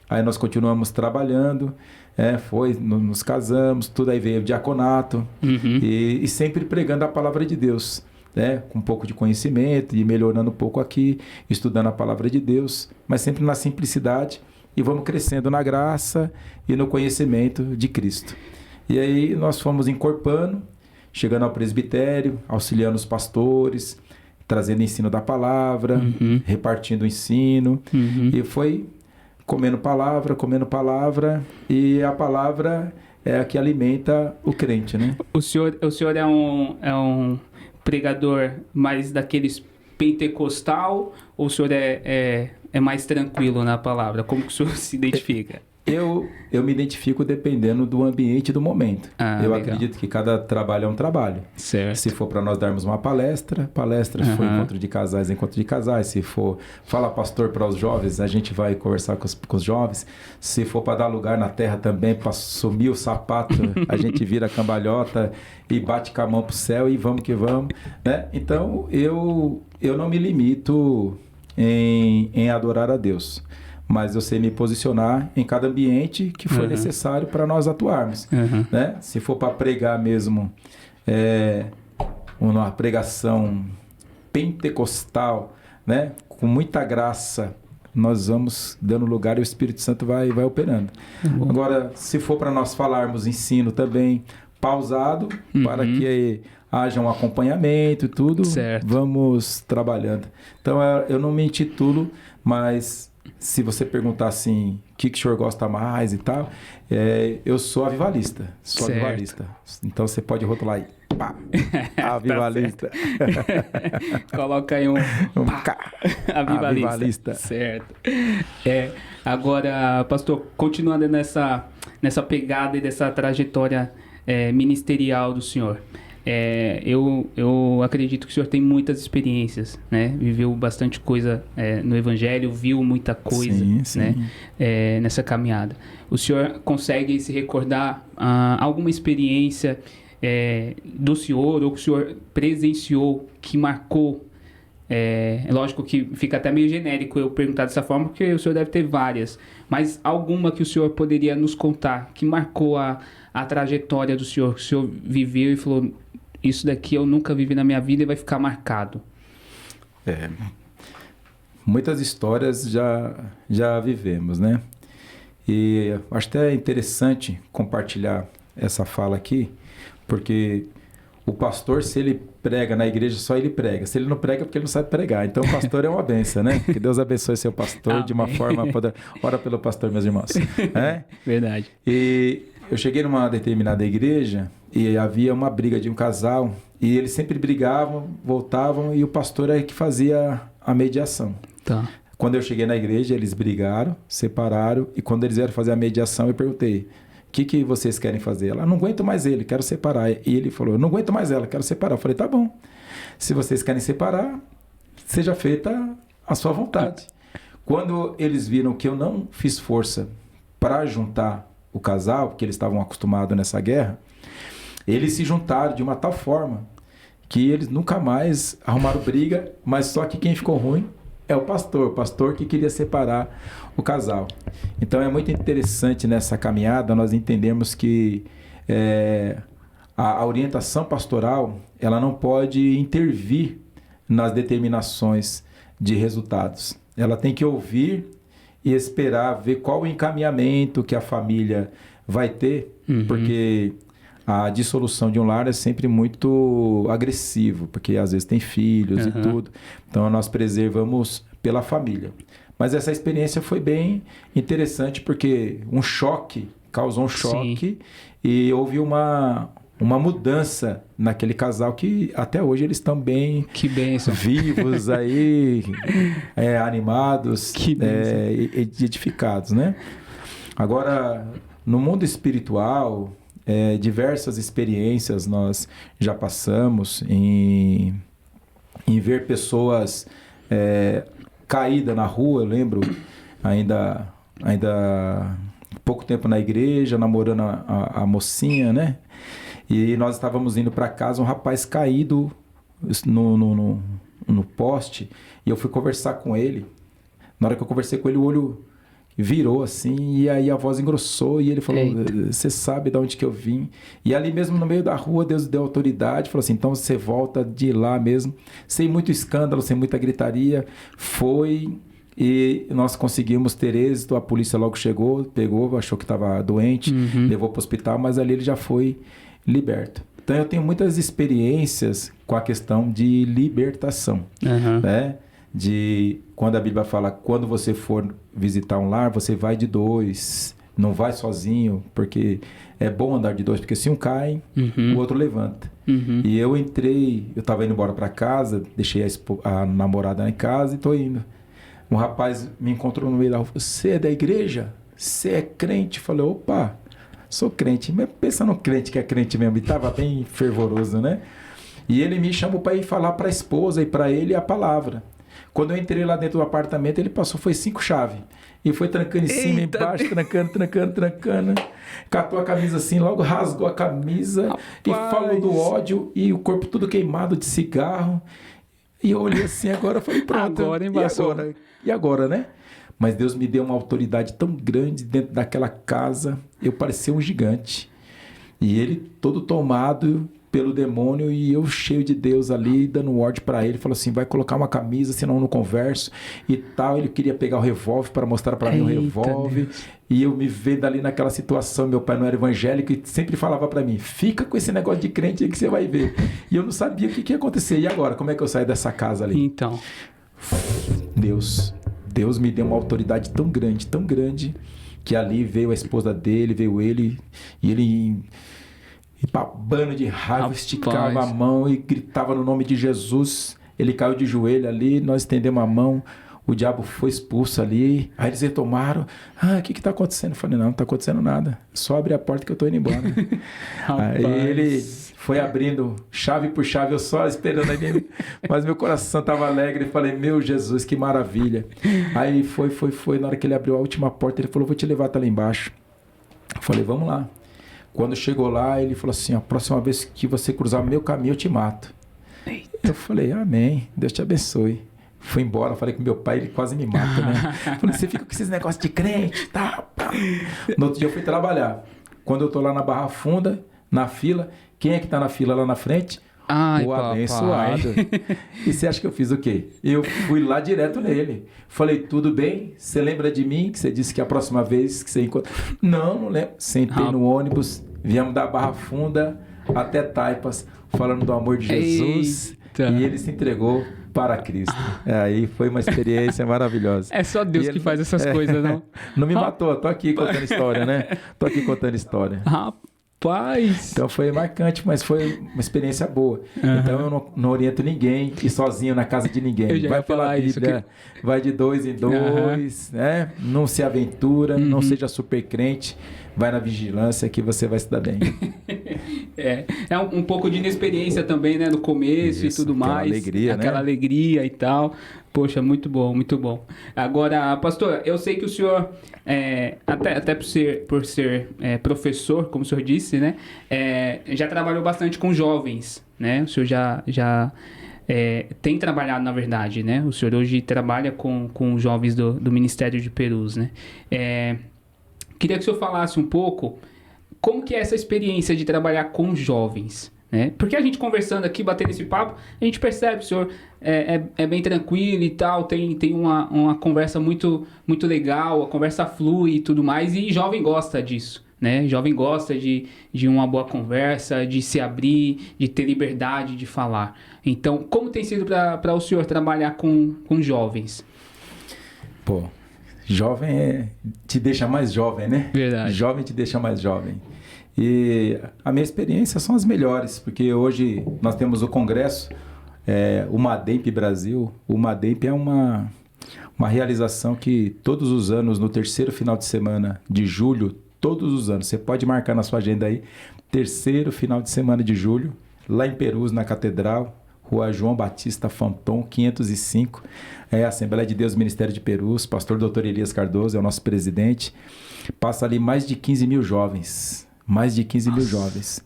Aí nós continuamos trabalhando, nos casamos, tudo aí veio o diaconato, e sempre pregando a palavra de Deus, né? Com um pouco de conhecimento e melhorando um pouco aqui, estudando a palavra de Deus, mas sempre na simplicidade, e vamos crescendo na graça e no conhecimento de Cristo. E aí nós fomos encorpando, chegando ao presbitério, auxiliando os pastores, trazendo ensino da palavra, repartindo o ensino, e foi comendo palavra, e a palavra é a que alimenta o crente, né? O senhor é um pregador mais daqueles pentecostal, ou o senhor é mais tranquilo na palavra? Como que o senhor se identifica? Eu me identifico dependendo do ambiente e do momento. Eu legal. acredito que cada trabalho é um trabalho. Certo. Se for para nós darmos uma palestra, se for encontro de casais. Se for falar pastor para os jovens, a gente vai conversar com os jovens. Se for para dar lugar na terra também, para sumir o sapato, a gente vira cambalhota e bate com a mão para o céu e vamos que vamos, né? Então, eu não me limito em adorar a Deus, mas eu sei me posicionar em cada ambiente que for necessário para nós atuarmos, né? Se for para pregar mesmo, uma pregação pentecostal, né? Com muita graça, nós vamos dando lugar e o Espírito Santo vai operando. Agora, se for para nós falarmos ensino também pausado, para que haja um acompanhamento e tudo, certo. Vamos trabalhando. Então, eu não me intitulo, mas se você perguntar assim, o que o senhor gosta mais e tal, eu sou avivalista. Então, você pode rotular aí. Pá, avivalista. Coloca aí avivalista. Certo. Agora, pastor, continuando nessa pegada e dessa trajetória ministerial do senhor, eu acredito que o senhor tem muitas experiências, né? Viveu bastante coisa no Evangelho, viu muita coisa, sim. né? Nessa caminhada. O senhor consegue se recordar alguma experiência do senhor, ou que o senhor presenciou, que marcou? Lógico que fica até meio genérico eu perguntar dessa forma, porque o senhor deve ter várias, mas alguma que o senhor poderia nos contar, que marcou a trajetória do senhor, que o senhor viveu e falou, isso daqui eu nunca vivi na minha vida e vai ficar marcado? Muitas histórias já vivemos, né? E acho até interessante compartilhar essa fala aqui, porque o pastor, se ele prega na igreja, só ele prega. Se ele não prega, é porque ele não sabe pregar. Então, o pastor é uma bênção, né? Que Deus abençoe seu pastor de uma forma... Ora pelo pastor, meus irmãos. Verdade. E eu cheguei numa determinada igreja e havia uma briga de um casal, e eles sempre brigavam, voltavam, e o pastor é que fazia a mediação. Tá. Quando eu cheguei na igreja, eles brigaram, separaram, e quando eles vieram fazer a mediação, eu perguntei, o que vocês querem fazer? Ela, não aguento mais ele, quero separar. E ele falou, eu não aguento mais ela, quero separar. Eu falei, tá bom. Se vocês querem separar, seja feita a sua vontade. Quando eles viram que eu não fiz força para juntar o casal, porque eles estavam acostumados nessa guerra, eles se juntaram de uma tal forma que eles nunca mais arrumaram briga, mas só que quem ficou ruim é o pastor que queria separar o casal. Então é muito interessante nessa caminhada nós entendemos que a orientação pastoral, ela não pode intervir nas determinações de resultados. Ela tem que ouvir e esperar, ver qual o encaminhamento que a família vai ter, porque a dissolução de um lar é sempre muito agressivo, porque às vezes tem filhos e tudo. Então, nós preservamos pela família. Mas essa experiência foi bem interessante, porque causou um choque, e houve uma mudança naquele casal que até hoje eles estão bem vivos aí, animados, edificados, né? Agora, no mundo espiritual, diversas experiências nós já passamos em ver pessoas caídas na rua. Eu lembro ainda pouco tempo na igreja, namorando a mocinha, né? E nós estávamos indo para casa, um rapaz caído no poste, e eu fui conversar com ele. Na hora que eu conversei com ele, o olho virou assim, e aí a voz engrossou, e ele falou, você sabe de onde que eu vim? E ali mesmo no meio da rua, Deus deu autoridade, falou assim, então você volta de lá mesmo, sem muito escândalo, sem muita gritaria, foi, e nós conseguimos ter êxito, a polícia logo chegou, pegou, achou que estava doente, levou para o hospital, mas ali ele já foi liberto. Então eu tenho muitas experiências com a questão de libertação, né? De quando a Bíblia fala, quando você for visitar um lar, você vai de 2, não vai sozinho, porque é bom andar de 2, porque se um cai, o outro levanta. E eu entrei, eu estava indo embora para casa, deixei a namorada em casa e estou indo. Um rapaz me encontrou no meio da rua, você é da igreja? Você é crente? Eu falei, opa, sou crente. Mas pensa no crente que é crente mesmo, e estava bem fervoroso, né? E ele me chamou para ir falar para a esposa e para ele a palavra. Quando eu entrei lá dentro do apartamento, ele passou, foi 5 chaves. E foi trancando em cima, embaixo, trancando. Catou a camisa assim, logo rasgou a camisa. Rapaz. E falou do ódio e o corpo todo queimado de cigarro. E eu olhei assim, agora falei, pronto. Agora, E agora, né? Mas Deus me deu uma autoridade tão grande dentro daquela casa, eu parecia um gigante. E ele todo tomado pelo demônio e eu cheio de Deus ali, dando ordem para ele, falou assim, vai colocar uma camisa, senão eu não converso e tal. Ele queria pegar o revólver para mostrar para mim o revólver. Deus. E eu me vendo ali naquela situação, meu pai não era evangélico e sempre falava para mim, fica com esse negócio de crente aí que você vai ver. E eu não sabia o que ia acontecer. E agora, como é que eu saio dessa casa ali? Então, Deus me deu uma autoridade tão grande, que ali veio a esposa dele, veio ele, e ele, babando de raiva, esticava a mão e gritava no nome de Jesus. Ele caiu de joelho ali, nós estendemos a mão, o diabo foi expulso ali. Aí eles retomaram, o que está acontecendo? Eu falei, não está acontecendo nada, só abre a porta que eu estou indo embora. Aí ele foi abrindo chave por chave, eu só esperando ali, mas meu coração estava alegre, falei, meu Jesus, que maravilha. Aí foi, na hora que ele abriu a última porta, ele falou, vou te levar até lá embaixo. Eu falei, vamos lá. Quando chegou lá, ele falou assim, a próxima vez que você cruzar meu caminho, eu te mato. Eita. Eu falei, amém, Deus te abençoe. Fui embora, falei com meu pai, ele quase me mata, né? Falei, você fica com esses negócios de crente, tá? No outro dia eu fui trabalhar. Quando eu tô lá na Barra Funda, na fila, quem é que tá na fila lá na frente? Ai, o abençoado. E você acha que eu fiz o quê? Eu fui lá direto nele. Falei, tudo bem? Você lembra de mim? Que você disse que a próxima vez que você encontra... Não lembro. Sentei no ônibus, viemos da Barra Funda até Taipas, falando do amor de Jesus. Eita. E ele se entregou para Cristo. Aí foi uma experiência maravilhosa. É só Deus que faz essas coisas, não? Não me matou, tô aqui contando história, né? Tô aqui contando história. Rapaz! Então foi marcante, mas foi uma experiência boa. Então eu não oriento ninguém ir sozinho na casa de ninguém. Eu já vai ia pela falar Bíblia, vai de 2 em 2, né? Não se aventura, não seja super crente. Vai na vigilância que você vai se dar bem. É um pouco de inexperiência também, né? No começo. Isso, e tudo mais. Alegria, aquela alegria e tal. Poxa, muito bom, muito bom. Agora, pastor, eu sei que o senhor, até por ser professor, como o senhor disse, né? Já trabalhou bastante com jovens, né? O senhor já tem trabalhado, na verdade, né? O senhor hoje trabalha com jovens do Ministério de Perus, né? Queria que o senhor falasse um pouco como que é essa experiência de trabalhar com jovens, né? Porque a gente conversando aqui, batendo esse papo, a gente percebe que o senhor é bem tranquilo e tal, tem uma conversa muito, muito legal, a conversa flui e tudo mais, e jovem gosta disso, né? Jovem gosta de uma boa conversa, de se abrir, de ter liberdade de falar. Então, como tem sido para o senhor trabalhar com jovens? Pô, jovem te deixa mais jovem, né? Verdade. Jovem te deixa mais jovem. E a minha experiência são as melhores, porque hoje nós temos o congresso, o Mademp Brasil. O Mademp é uma realização que todos os anos, no terceiro final de semana de julho, todos os anos, você pode marcar na sua agenda aí, terceiro final de semana de julho, lá em Perus, na Catedral, Rua João Batista Fanton, 505, a Assembleia de Deus Ministério de Perus, pastor Dr. Elias Cardoso é o nosso presidente, passa ali mais de 15 mil jovens, mil jovens.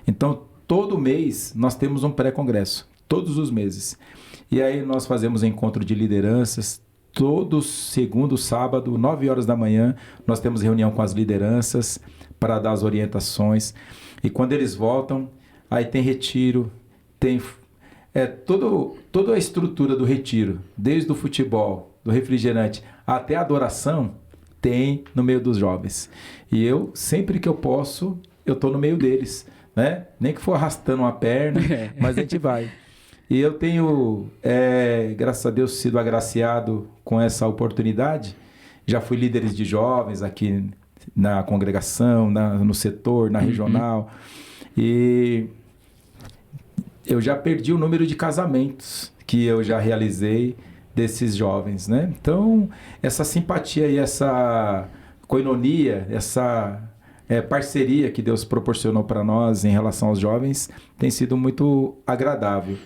Então, todo mês nós temos um pré-congresso, todos os meses. E aí nós fazemos encontro de lideranças, todo segundo sábado, 9 horas da manhã, nós temos reunião com as lideranças para dar as orientações. E quando eles voltam, aí tem retiro, tem toda a estrutura do retiro, desde o futebol, do refrigerante, até a adoração, tem no meio dos jovens. E eu, sempre que eu posso, eu estou no meio deles, né? Nem que for arrastando uma perna, mas a gente vai. E eu tenho, graças a Deus, sido agraciado com essa oportunidade. Já fui líder de jovens aqui na congregação, no setor, na regional. E eu já perdi o número de casamentos que eu já realizei desses jovens, né? Então, essa simpatia e essa coinonia, essa parceria que Deus proporcionou para nós em relação aos jovens tem sido muito agradável.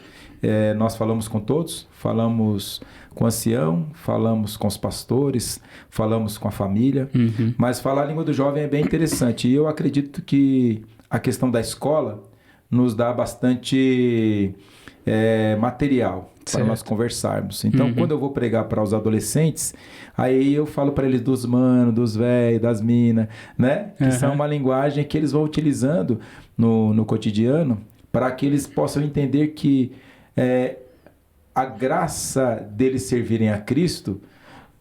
Nós falamos com todos, falamos com o ancião, falamos com os pastores, falamos com a família, mas falar a língua do jovem é bem interessante. E eu acredito que a questão da escola nos dá bastante material para nós conversarmos. Então, quando eu vou pregar para os adolescentes, aí eu falo para eles dos manos, dos velhos, das minas, né? Que são uma linguagem que eles vão utilizando no cotidiano para que eles possam entender que a graça deles servirem a Cristo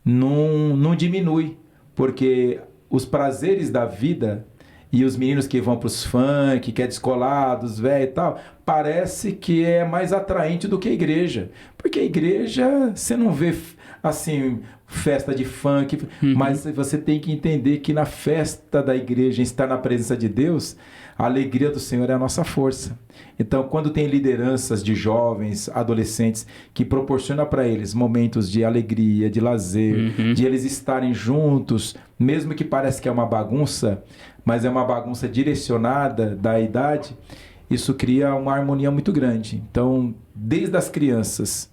não diminui, porque os prazeres da vida e os meninos que vão para os funk, que é descolados, velho e tal, parece que é mais atraente do que a igreja. Porque a igreja, você não vê, assim, festa de funk, mas você tem que entender que na festa da igreja, estar na presença de Deus, a alegria do Senhor é a nossa força. Então, quando tem lideranças de jovens, adolescentes, que proporciona para eles momentos de alegria, de lazer, de eles estarem juntos, mesmo que pareça que é uma bagunça, mas é uma bagunça direcionada da idade, isso cria uma harmonia muito grande. Então, desde as crianças,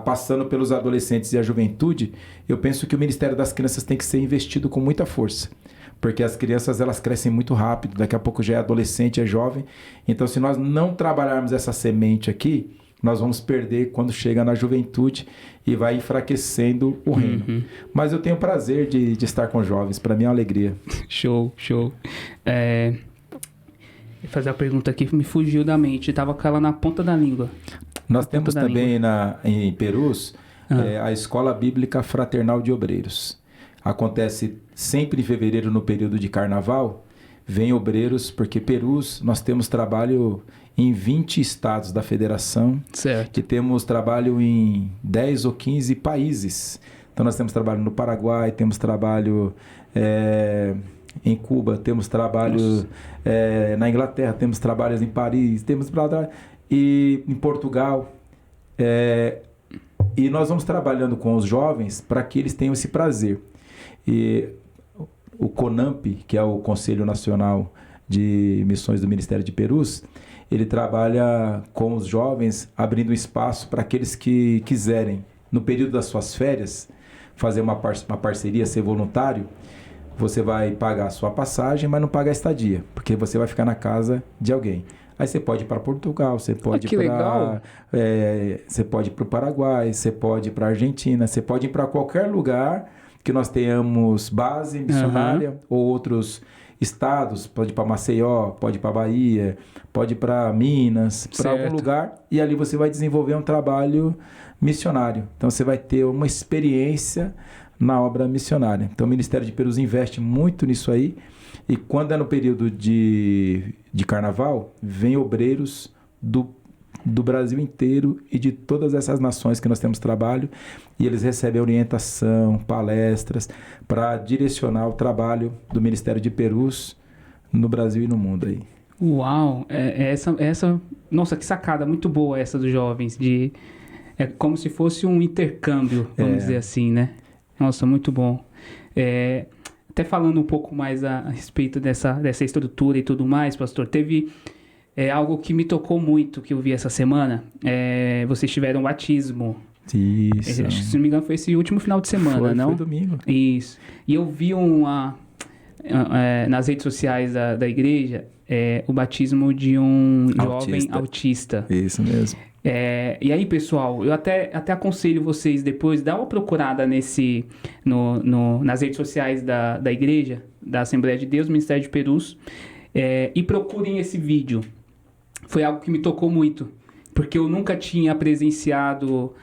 passando pelos adolescentes e a juventude, eu penso que o Ministério das Crianças tem que ser investido com muita força. Porque as crianças, elas crescem muito rápido, daqui a pouco já é adolescente, é jovem. Então, se nós não trabalharmos essa semente aqui, nós vamos perder quando chega na juventude e vai enfraquecendo o reino. Mas eu tenho prazer de estar com jovens, para mim é uma alegria. Show. Vou fazer a pergunta aqui que me fugiu da mente, estava com ela na ponta da língua. Nós temos também em Perus a Escola Bíblica Fraternal de Obreiros. Acontece sempre em fevereiro, no período de carnaval, vem obreiros, porque Perus nós temos trabalho em 20 estados da federação, que temos trabalho em 10 ou 15 países. Então nós temos trabalho no Paraguai, temos trabalho em Cuba, temos trabalho na Inglaterra, temos trabalhos em Paris, temos trabalho e em Portugal. E nós vamos trabalhando com os jovens para que eles tenham esse prazer. E o CONAMP, que é o Conselho Nacional de Missões do Ministério de Perus, ele trabalha com os jovens, abrindo espaço para aqueles que quiserem, no período das suas férias, fazer uma parceria, ser voluntário. Você vai pagar a sua passagem, mas não paga a estadia, porque você vai ficar na casa de alguém. Aí você pode ir para Portugal, você pode ir para você pode ir para o Paraguai, você pode ir para a Argentina, você pode ir para qualquer lugar que nós tenhamos base missionária, ou outros estados, pode ir para Maceió, pode ir para Bahia, pode ir para Minas, para algum lugar, e ali você vai desenvolver um trabalho missionário. Então você vai ter uma experiência na obra missionária. Então o Ministério de Perus investe muito nisso aí, e quando é no período de carnaval, vem obreiros do Brasil inteiro e de todas essas nações que nós temos trabalho, e eles recebem orientação, palestras, para direcionar o trabalho do Ministério de Perus no Brasil e no mundo aí. Uau! Nossa, que sacada muito boa essa dos jovens, é como se fosse um intercâmbio, vamos dizer assim, né? Nossa, muito bom. Até falando um pouco mais a respeito dessa estrutura e tudo mais, pastor, teve algo que me tocou muito, que eu vi essa semana. Vocês tiveram um batismo. Isso. Se não me engano, foi esse último final de semana, não? Foi domingo. Isso. E eu vi nas redes sociais da igreja o batismo de um jovem autista. Isso mesmo. E aí, pessoal, eu até aconselho vocês depois, dar uma procurada nas redes sociais da igreja, da Assembleia de Deus, Ministério de Perus, e procurem esse vídeo. Foi algo que me tocou muito, porque eu nunca tinha presenciado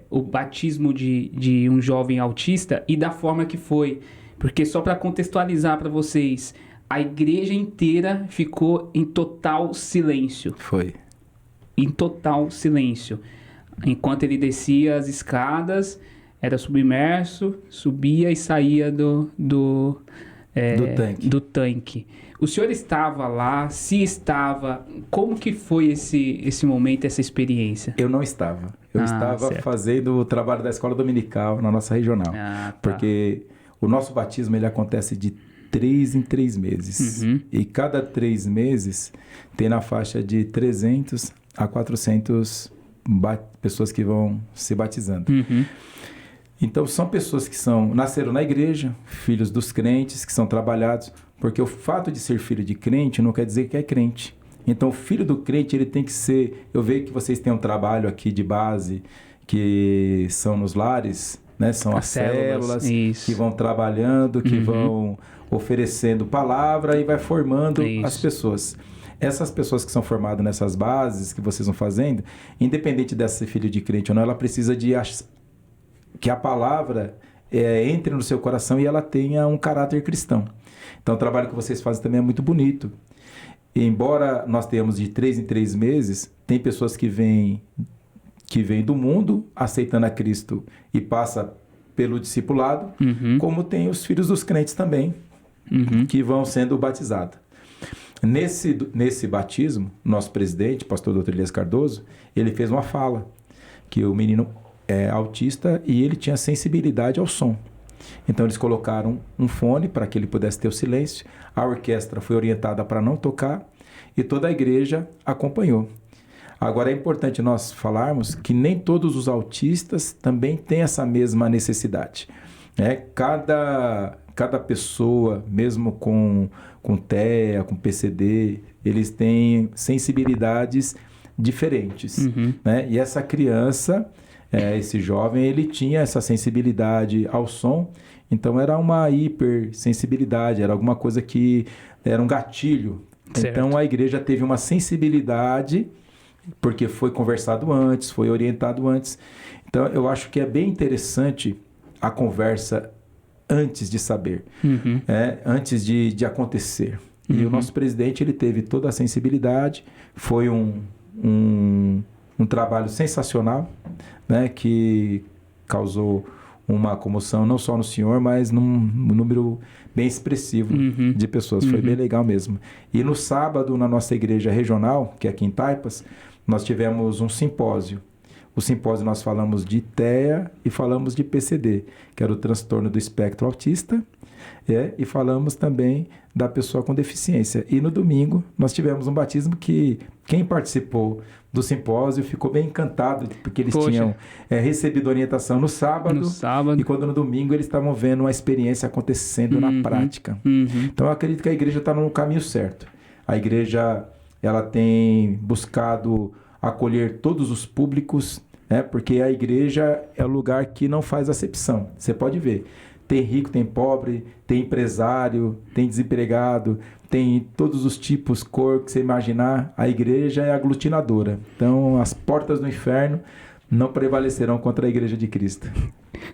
o batismo de um jovem autista e da forma que foi. Porque só para contextualizar para vocês, a igreja inteira ficou em total silêncio. Foi. Em total silêncio. Enquanto ele descia as escadas, era submerso, subia e saía do tanque. O senhor estava lá? Se estava, como que foi esse momento, essa experiência? Eu não estava. Eu estava fazendo o trabalho da escola dominical na nossa regional. Tá. Porque o nosso batismo ele acontece de 3 em 3 meses. Uhum. E cada 3 meses tem na faixa de 300 a 400 pessoas que vão se batizando. Uhum. Então, são pessoas que nasceram na igreja, filhos dos crentes, que são trabalhados, porque o fato de ser filho de crente não quer dizer que é crente. Então, o filho do crente, ele tem que ser... Eu vejo que vocês têm um trabalho aqui de base, que são nos lares, né? São as células que vão trabalhando, que vão oferecendo palavra e vai formando as pessoas. Essas pessoas que são formadas nessas bases que vocês vão fazendo, independente dessa ser filho de crente ou não, ela precisa de que a palavra entre no seu coração e ela tenha um caráter cristão. Então, o trabalho que vocês fazem também é muito bonito. E, embora nós tenhamos de 3 em 3 meses, tem pessoas que vêm do mundo aceitando a Cristo e passa pelo discipulado, como tem os filhos dos crentes também, que vão sendo batizados. Nesse batismo, nosso presidente, pastor Dr. Elias Cardoso, ele fez uma fala, que o menino é autista e ele tinha sensibilidade ao som. Então eles colocaram um fone para que ele pudesse ter o silêncio, a orquestra foi orientada para não tocar e toda a igreja acompanhou. Agora é importante nós falarmos que nem todos os autistas também têm essa mesma necessidade. Cada pessoa, mesmo com TEA, com PCD, eles têm sensibilidades diferentes. Né? E essa criança, esse jovem, ele tinha essa sensibilidade ao som, então era uma hipersensibilidade, era alguma coisa que era um gatilho. Certo. Então a igreja teve uma sensibilidade, porque foi conversado antes, foi orientado antes. Então eu acho que é bem interessante a conversa antes de saber, antes de acontecer. E o nosso presidente, ele teve toda a sensibilidade, foi um trabalho sensacional, né, que causou uma comoção não só no senhor, mas num número bem expressivo de pessoas. Foi bem legal mesmo. E no sábado, na nossa igreja regional, que é aqui em Taipas, nós tivemos um simpósio. O simpósio nós falamos de TEA e falamos de PCD, que era o transtorno do espectro autista, e falamos também da pessoa com deficiência. E no domingo nós tivemos um batismo que quem participou do simpósio ficou bem encantado, porque eles tinham recebido orientação no sábado, e quando no domingo eles estavam vendo uma experiência acontecendo na prática. Então eu acredito que a igreja está no caminho certo. A igreja ela tem buscado acolher todos os públicos, porque a igreja é o lugar que não faz acepção. Você pode ver, tem rico, tem pobre, tem empresário, tem desempregado, tem todos os tipos, cor que você imaginar. A igreja é aglutinadora. Então, as portas do inferno não prevalecerão contra a igreja de Cristo.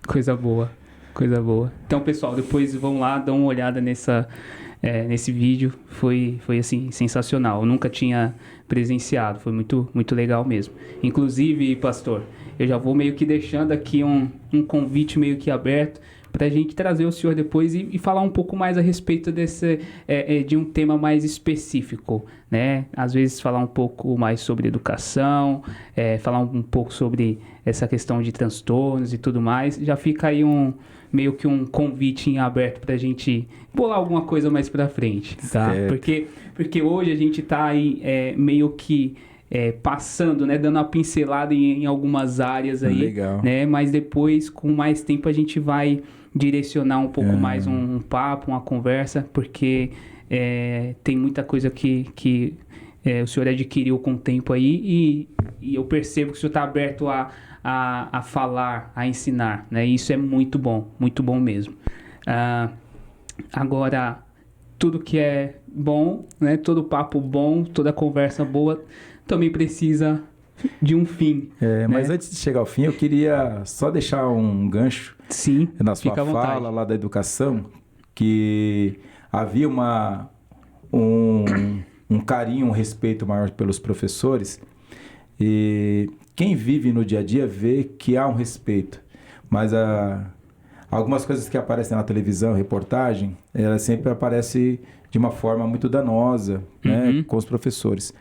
Coisa boa, coisa boa. Então, pessoal, depois vão lá, dão uma olhada nesse vídeo. Foi assim, sensacional. Eu nunca tinha presenciado, foi muito, muito legal mesmo. Inclusive, pastor, eu já vou meio que deixando aqui um convite meio que aberto para a gente trazer o senhor depois e falar um pouco mais a respeito de um tema mais específico, né? Às vezes falar um pouco mais sobre educação, falar um pouco sobre essa questão de transtornos e tudo mais. Já fica aí meio que um convite em aberto para a gente bolar alguma coisa mais para frente, tá? Porque hoje a gente está aí meio que passando, né, dando uma pincelada em algumas áreas aí, legal, né? Mas depois, com mais tempo, a gente vai direcionar um pouco mais um papo, uma conversa, porque tem muita coisa que o senhor adquiriu com o tempo aí e eu percebo que o senhor está aberto a falar, a ensinar, né? E isso é muito bom mesmo. Agora, tudo que é bom, né? Todo papo bom, toda conversa boa também precisa de um fim. Mas antes de chegar ao fim, eu queria só deixar um gancho. Sim, na sua fica à vontade. fala lá da educação, que havia um carinho, um respeito maior pelos professores, e quem vive no dia a dia vê que há um respeito, mas algumas coisas que aparecem na televisão, reportagem, ela sempre aparece de uma forma muito danosa, né, com os professores.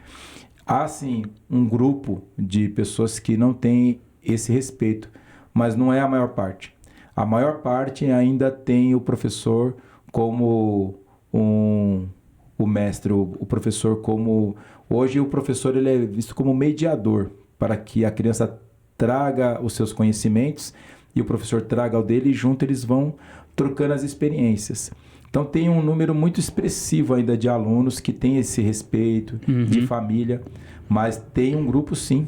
Há, sim, um grupo de pessoas que não tem esse respeito, mas não é a maior parte. A maior parte ainda tem o professor como o mestre, o professor como... Hoje o professor ele é visto como mediador para que a criança traga os seus conhecimentos e o professor traga o dele e junto eles vão trocando as experiências. Então tem um número muito expressivo ainda de alunos que tem esse respeito, de família, mas tem um grupo sim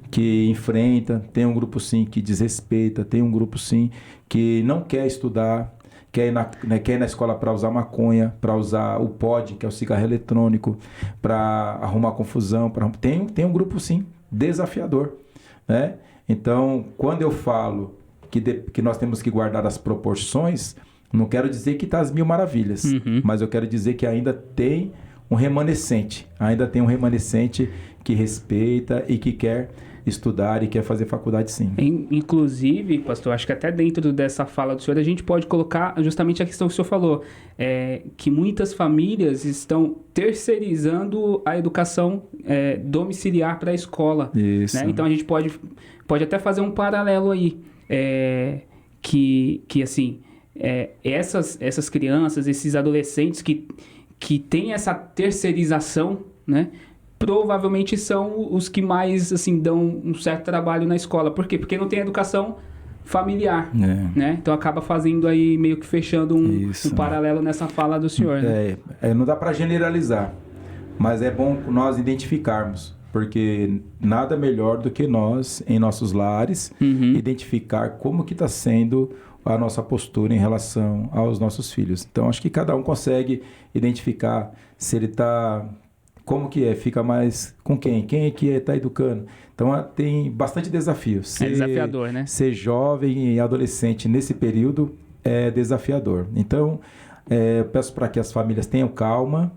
que enfrenta, tem um grupo sim que desrespeita, tem um grupo sim que não quer estudar, quer ir na escola para usar maconha, para usar o pod, que é o cigarro eletrônico, para arrumar confusão. Tem um grupo sim, desafiador, né? Então, quando eu falo que nós temos que guardar as proporções, não quero dizer que está às mil maravilhas, mas eu quero dizer que ainda tem um remanescente, que respeita e que quer estudar e quer fazer faculdade sim. Inclusive, pastor, acho que até dentro dessa fala do senhor a gente pode colocar justamente a questão que o senhor falou, que muitas famílias estão terceirizando a educação domiciliar para a escola. Isso. Né? Então a gente pode até fazer um paralelo aí, que assim, essas crianças, esses adolescentes que têm essa terceirização, né? Provavelmente são os que mais, assim, dão um certo trabalho na escola. Por quê? Porque não tem educação familiar, né? Então acaba fazendo aí, meio que fechando um paralelo nessa fala do senhor, né? Não dá para generalizar, mas é bom nós identificarmos, porque nada melhor do que nós, em nossos lares, identificar como que está sendo a nossa postura em relação aos nossos filhos. Então, acho que cada um consegue identificar se ele está... Como que é? Fica mais com quem? Quem é que está educando? Então, tem bastante desafio. É desafiador, né? Ser jovem e adolescente nesse período é desafiador. Então, eu peço para que as famílias tenham calma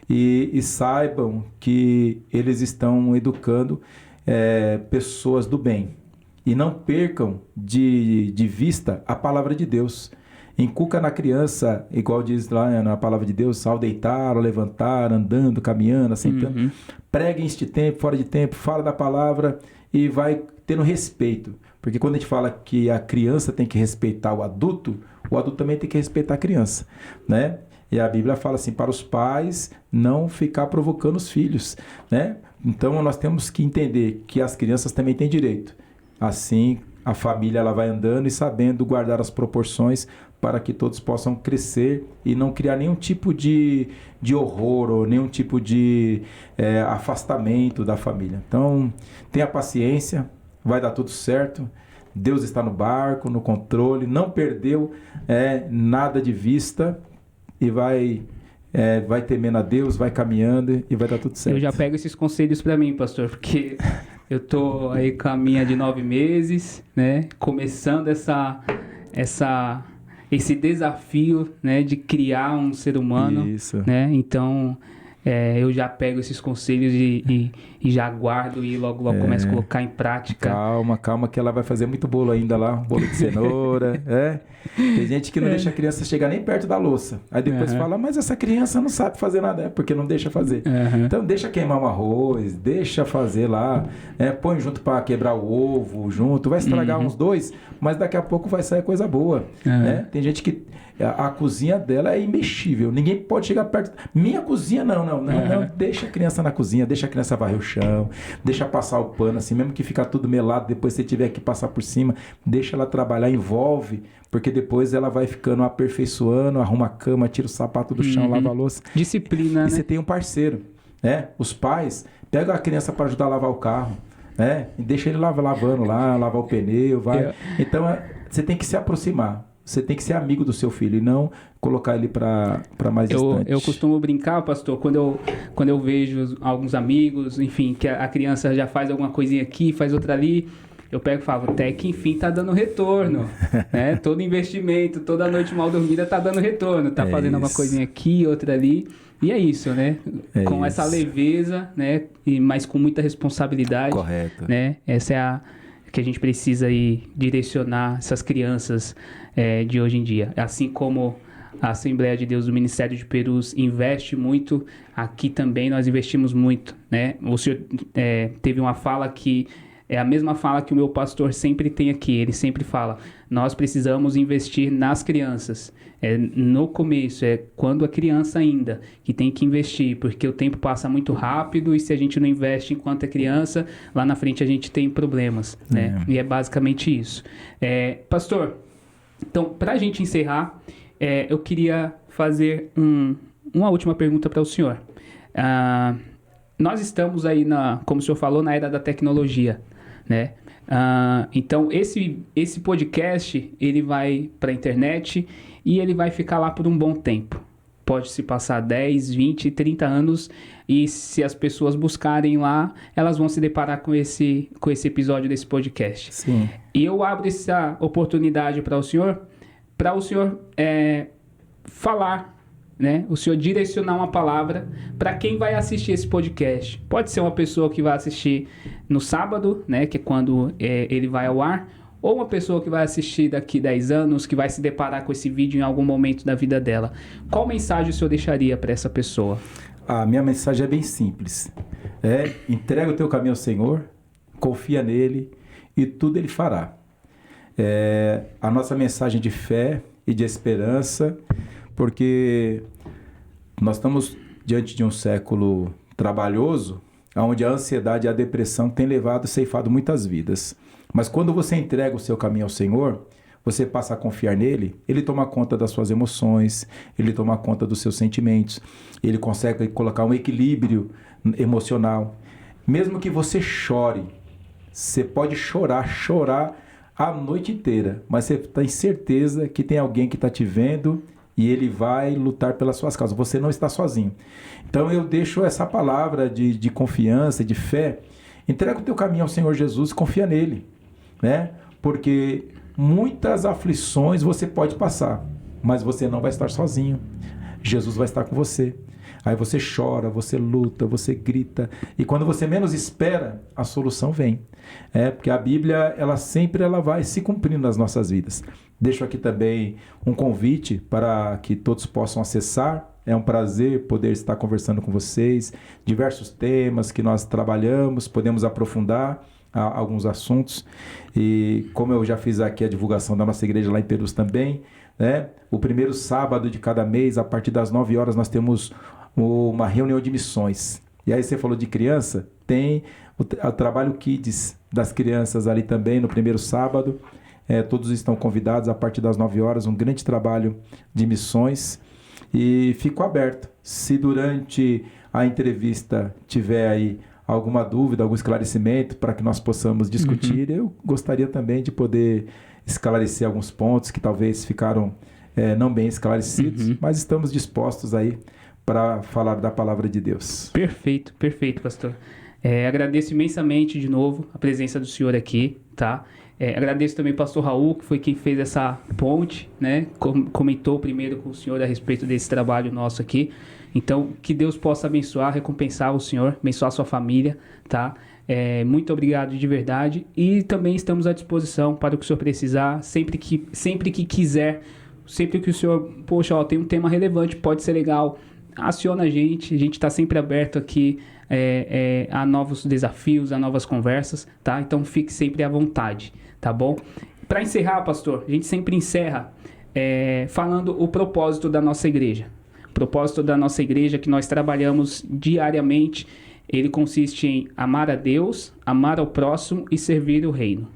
e saibam que eles estão educando pessoas do bem. E não percam de vista a palavra de Deus. Inculca na criança, igual diz lá na palavra de Deus, ao deitar, ao levantar, andando, caminhando, assentando. Prega em este tempo, fora de tempo, fala da palavra e vai tendo respeito. Porque quando a gente fala que a criança tem que respeitar o adulto também tem que respeitar a criança, né? E a Bíblia fala assim, para os pais não ficar provocando os filhos, né? Então nós temos que entender que as crianças também têm direito. Assim, a família ela vai andando e sabendo guardar as proporções para que todos possam crescer e não criar nenhum tipo de horror ou nenhum tipo de afastamento da família. Então, tenha paciência, vai dar tudo certo. Deus está no barco, no controle, não perdeu nada de vista e vai temendo a Deus, vai caminhando e vai dar tudo certo. Eu já pego esses conselhos para mim, pastor, porque eu tô aí com a minha de 9 meses, né? Começando esse desafio, né, de criar um ser humano. Isso. Né? Então, eu já pego esses conselhos e já guardo e logo começo a colocar em prática. Calma que ela vai fazer muito bolo ainda lá, um bolo de cenoura. Tem gente que não deixa a criança chegar nem perto da louça. Aí depois fala, mas essa criança não sabe fazer nada, porque não deixa fazer. Então deixa queimar um arroz, deixa fazer lá, põe junto para quebrar o ovo, junto, vai estragar uns 2, mas daqui a pouco vai sair coisa boa. Né? Tem gente que a cozinha dela é imexível, ninguém pode chegar perto. Minha cozinha não, deixa a criança na cozinha, deixa a criança varrer o chão, deixa passar o pano assim, mesmo que fica tudo melado, depois você tiver que passar por cima, deixa ela trabalhar, envolve, porque depois ela vai ficando aperfeiçoando, arruma a cama, tira o sapato do chão, lava a louça. Disciplina, e né? você tem um parceiro. né? Os pais pegam a criança para ajudar a lavar o carro, né? E deixa ele lavando lá, lavar o pneu, vai. Então, você tem que se aproximar. Você tem que ser amigo do seu filho e não colocar ele para mais distante. Eu costumo brincar, pastor, quando eu vejo alguns amigos, enfim, que a criança já faz alguma coisinha aqui, faz outra ali, eu pego e falo, até que enfim tá dando retorno, né? Todo investimento, toda noite mal dormida tá dando retorno, tá fazendo uma coisinha aqui, outra ali, e é isso, né? Com essa leveza, né? Mas com muita responsabilidade. Correto. Né? Essa é a que a gente precisa aí direcionar essas crianças de hoje em dia. Assim como a Assembleia de Deus do Ministério de Perus investe muito, aqui também nós investimos muito, né? O senhor teve uma fala que é a mesma fala que o meu pastor sempre tem aqui. Ele sempre fala, nós precisamos investir nas crianças. No começo, quando a criança ainda, que tem que investir, porque o tempo passa muito rápido e se a gente não investe enquanto é criança, lá na frente a gente tem problemas, né? E é basicamente isso. Pastor, então, para a gente encerrar, eu queria fazer uma última pergunta para o senhor. Nós estamos aí, como o senhor falou, na era da tecnologia, né? Então, esse podcast, ele vai para a internet e ele vai ficar lá por um bom tempo. Pode se passar 10, 20, 30 anos e se as pessoas buscarem lá, elas vão se deparar com esse episódio desse podcast. Sim. E eu abro essa oportunidade para o senhor falar, né? O senhor direcionar uma palavra para quem vai assistir esse podcast. Pode ser uma pessoa que vai assistir no sábado, né? Que é quando ele vai ao ar, ou uma pessoa que vai assistir daqui 10 anos, que vai se deparar com esse vídeo em algum momento da vida dela. Qual mensagem o senhor deixaria para essa pessoa? A minha mensagem é bem simples. Entrega o teu caminho ao Senhor, confia nele e tudo ele fará. A nossa mensagem de fé e de esperança, porque nós estamos diante de um século trabalhoso, onde a ansiedade e a depressão têm ceifado muitas vidas. Mas quando você entrega o seu caminho ao Senhor, você passa a confiar nele, ele toma conta das suas emoções, ele toma conta dos seus sentimentos, ele consegue colocar um equilíbrio emocional. Mesmo que você chore, você pode chorar a noite inteira, mas você tem certeza que tem alguém que está te vendo e ele vai lutar pelas suas causas. Você não está sozinho. Então eu deixo essa palavra de confiança, de fé. Entrega o teu caminho ao Senhor Jesus e confia nele, né? Porque muitas aflições você pode passar, mas você não vai estar sozinho. Jesus vai estar com você. Aí você chora, você luta, você grita. E quando você menos espera, a solução vem. Porque a Bíblia, ela sempre vai se cumprindo nas nossas vidas. Deixo aqui também um convite para que todos possam acessar. É um prazer poder estar conversando com vocês. Diversos temas que nós trabalhamos, podemos aprofundar alguns assuntos. E como eu já fiz aqui a divulgação da nossa igreja lá em Perus também, né? O primeiro sábado de cada mês, a partir das 9 horas, nós temos uma reunião de missões. E aí você falou de criança, tem o trabalho Kids das crianças ali também no primeiro sábado. Todos estão convidados a partir das 9 horas, um grande trabalho de missões. E fico aberto. Se durante a entrevista tiver aí alguma dúvida, algum esclarecimento para que nós possamos discutir, eu gostaria também de poder esclarecer alguns pontos que talvez ficaram não bem esclarecidos, mas estamos dispostos aí para falar da palavra de Deus. Perfeito, pastor. Agradeço imensamente de novo a presença do senhor aqui, tá? Agradeço também ao pastor Raul, que foi quem fez essa ponte, né? Comentou primeiro com o senhor a respeito desse trabalho nosso aqui. Então, que Deus possa abençoar, recompensar o senhor, abençoar a sua família, tá? Muito obrigado de verdade. E também estamos à disposição para o que o senhor precisar, sempre que quiser, sempre que o senhor, tem um tema relevante, pode ser legal, aciona a gente está sempre aberto aqui a novos desafios, a novas conversas, tá? Então fique sempre à vontade, tá bom? Para encerrar, pastor, a gente sempre encerra falando o propósito da nossa igreja. O propósito da nossa igreja que nós trabalhamos diariamente, ele consiste em amar a Deus, amar ao próximo e servir o reino.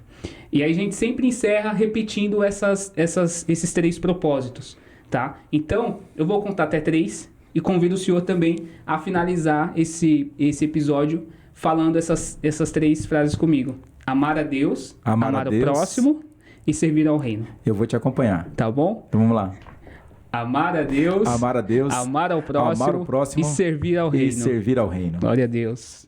E aí a gente sempre encerra repetindo esses 3 propósitos, tá? Então, eu vou contar até 3 e convido o senhor também a finalizar esse episódio falando essas 3 frases comigo. Amar a Deus, amar o próximo e servir ao reino. Eu vou te acompanhar. Tá bom? Então vamos lá. Amar a Deus, amar ao próximo e servir ao reino. E servir ao reino. Glória a Deus.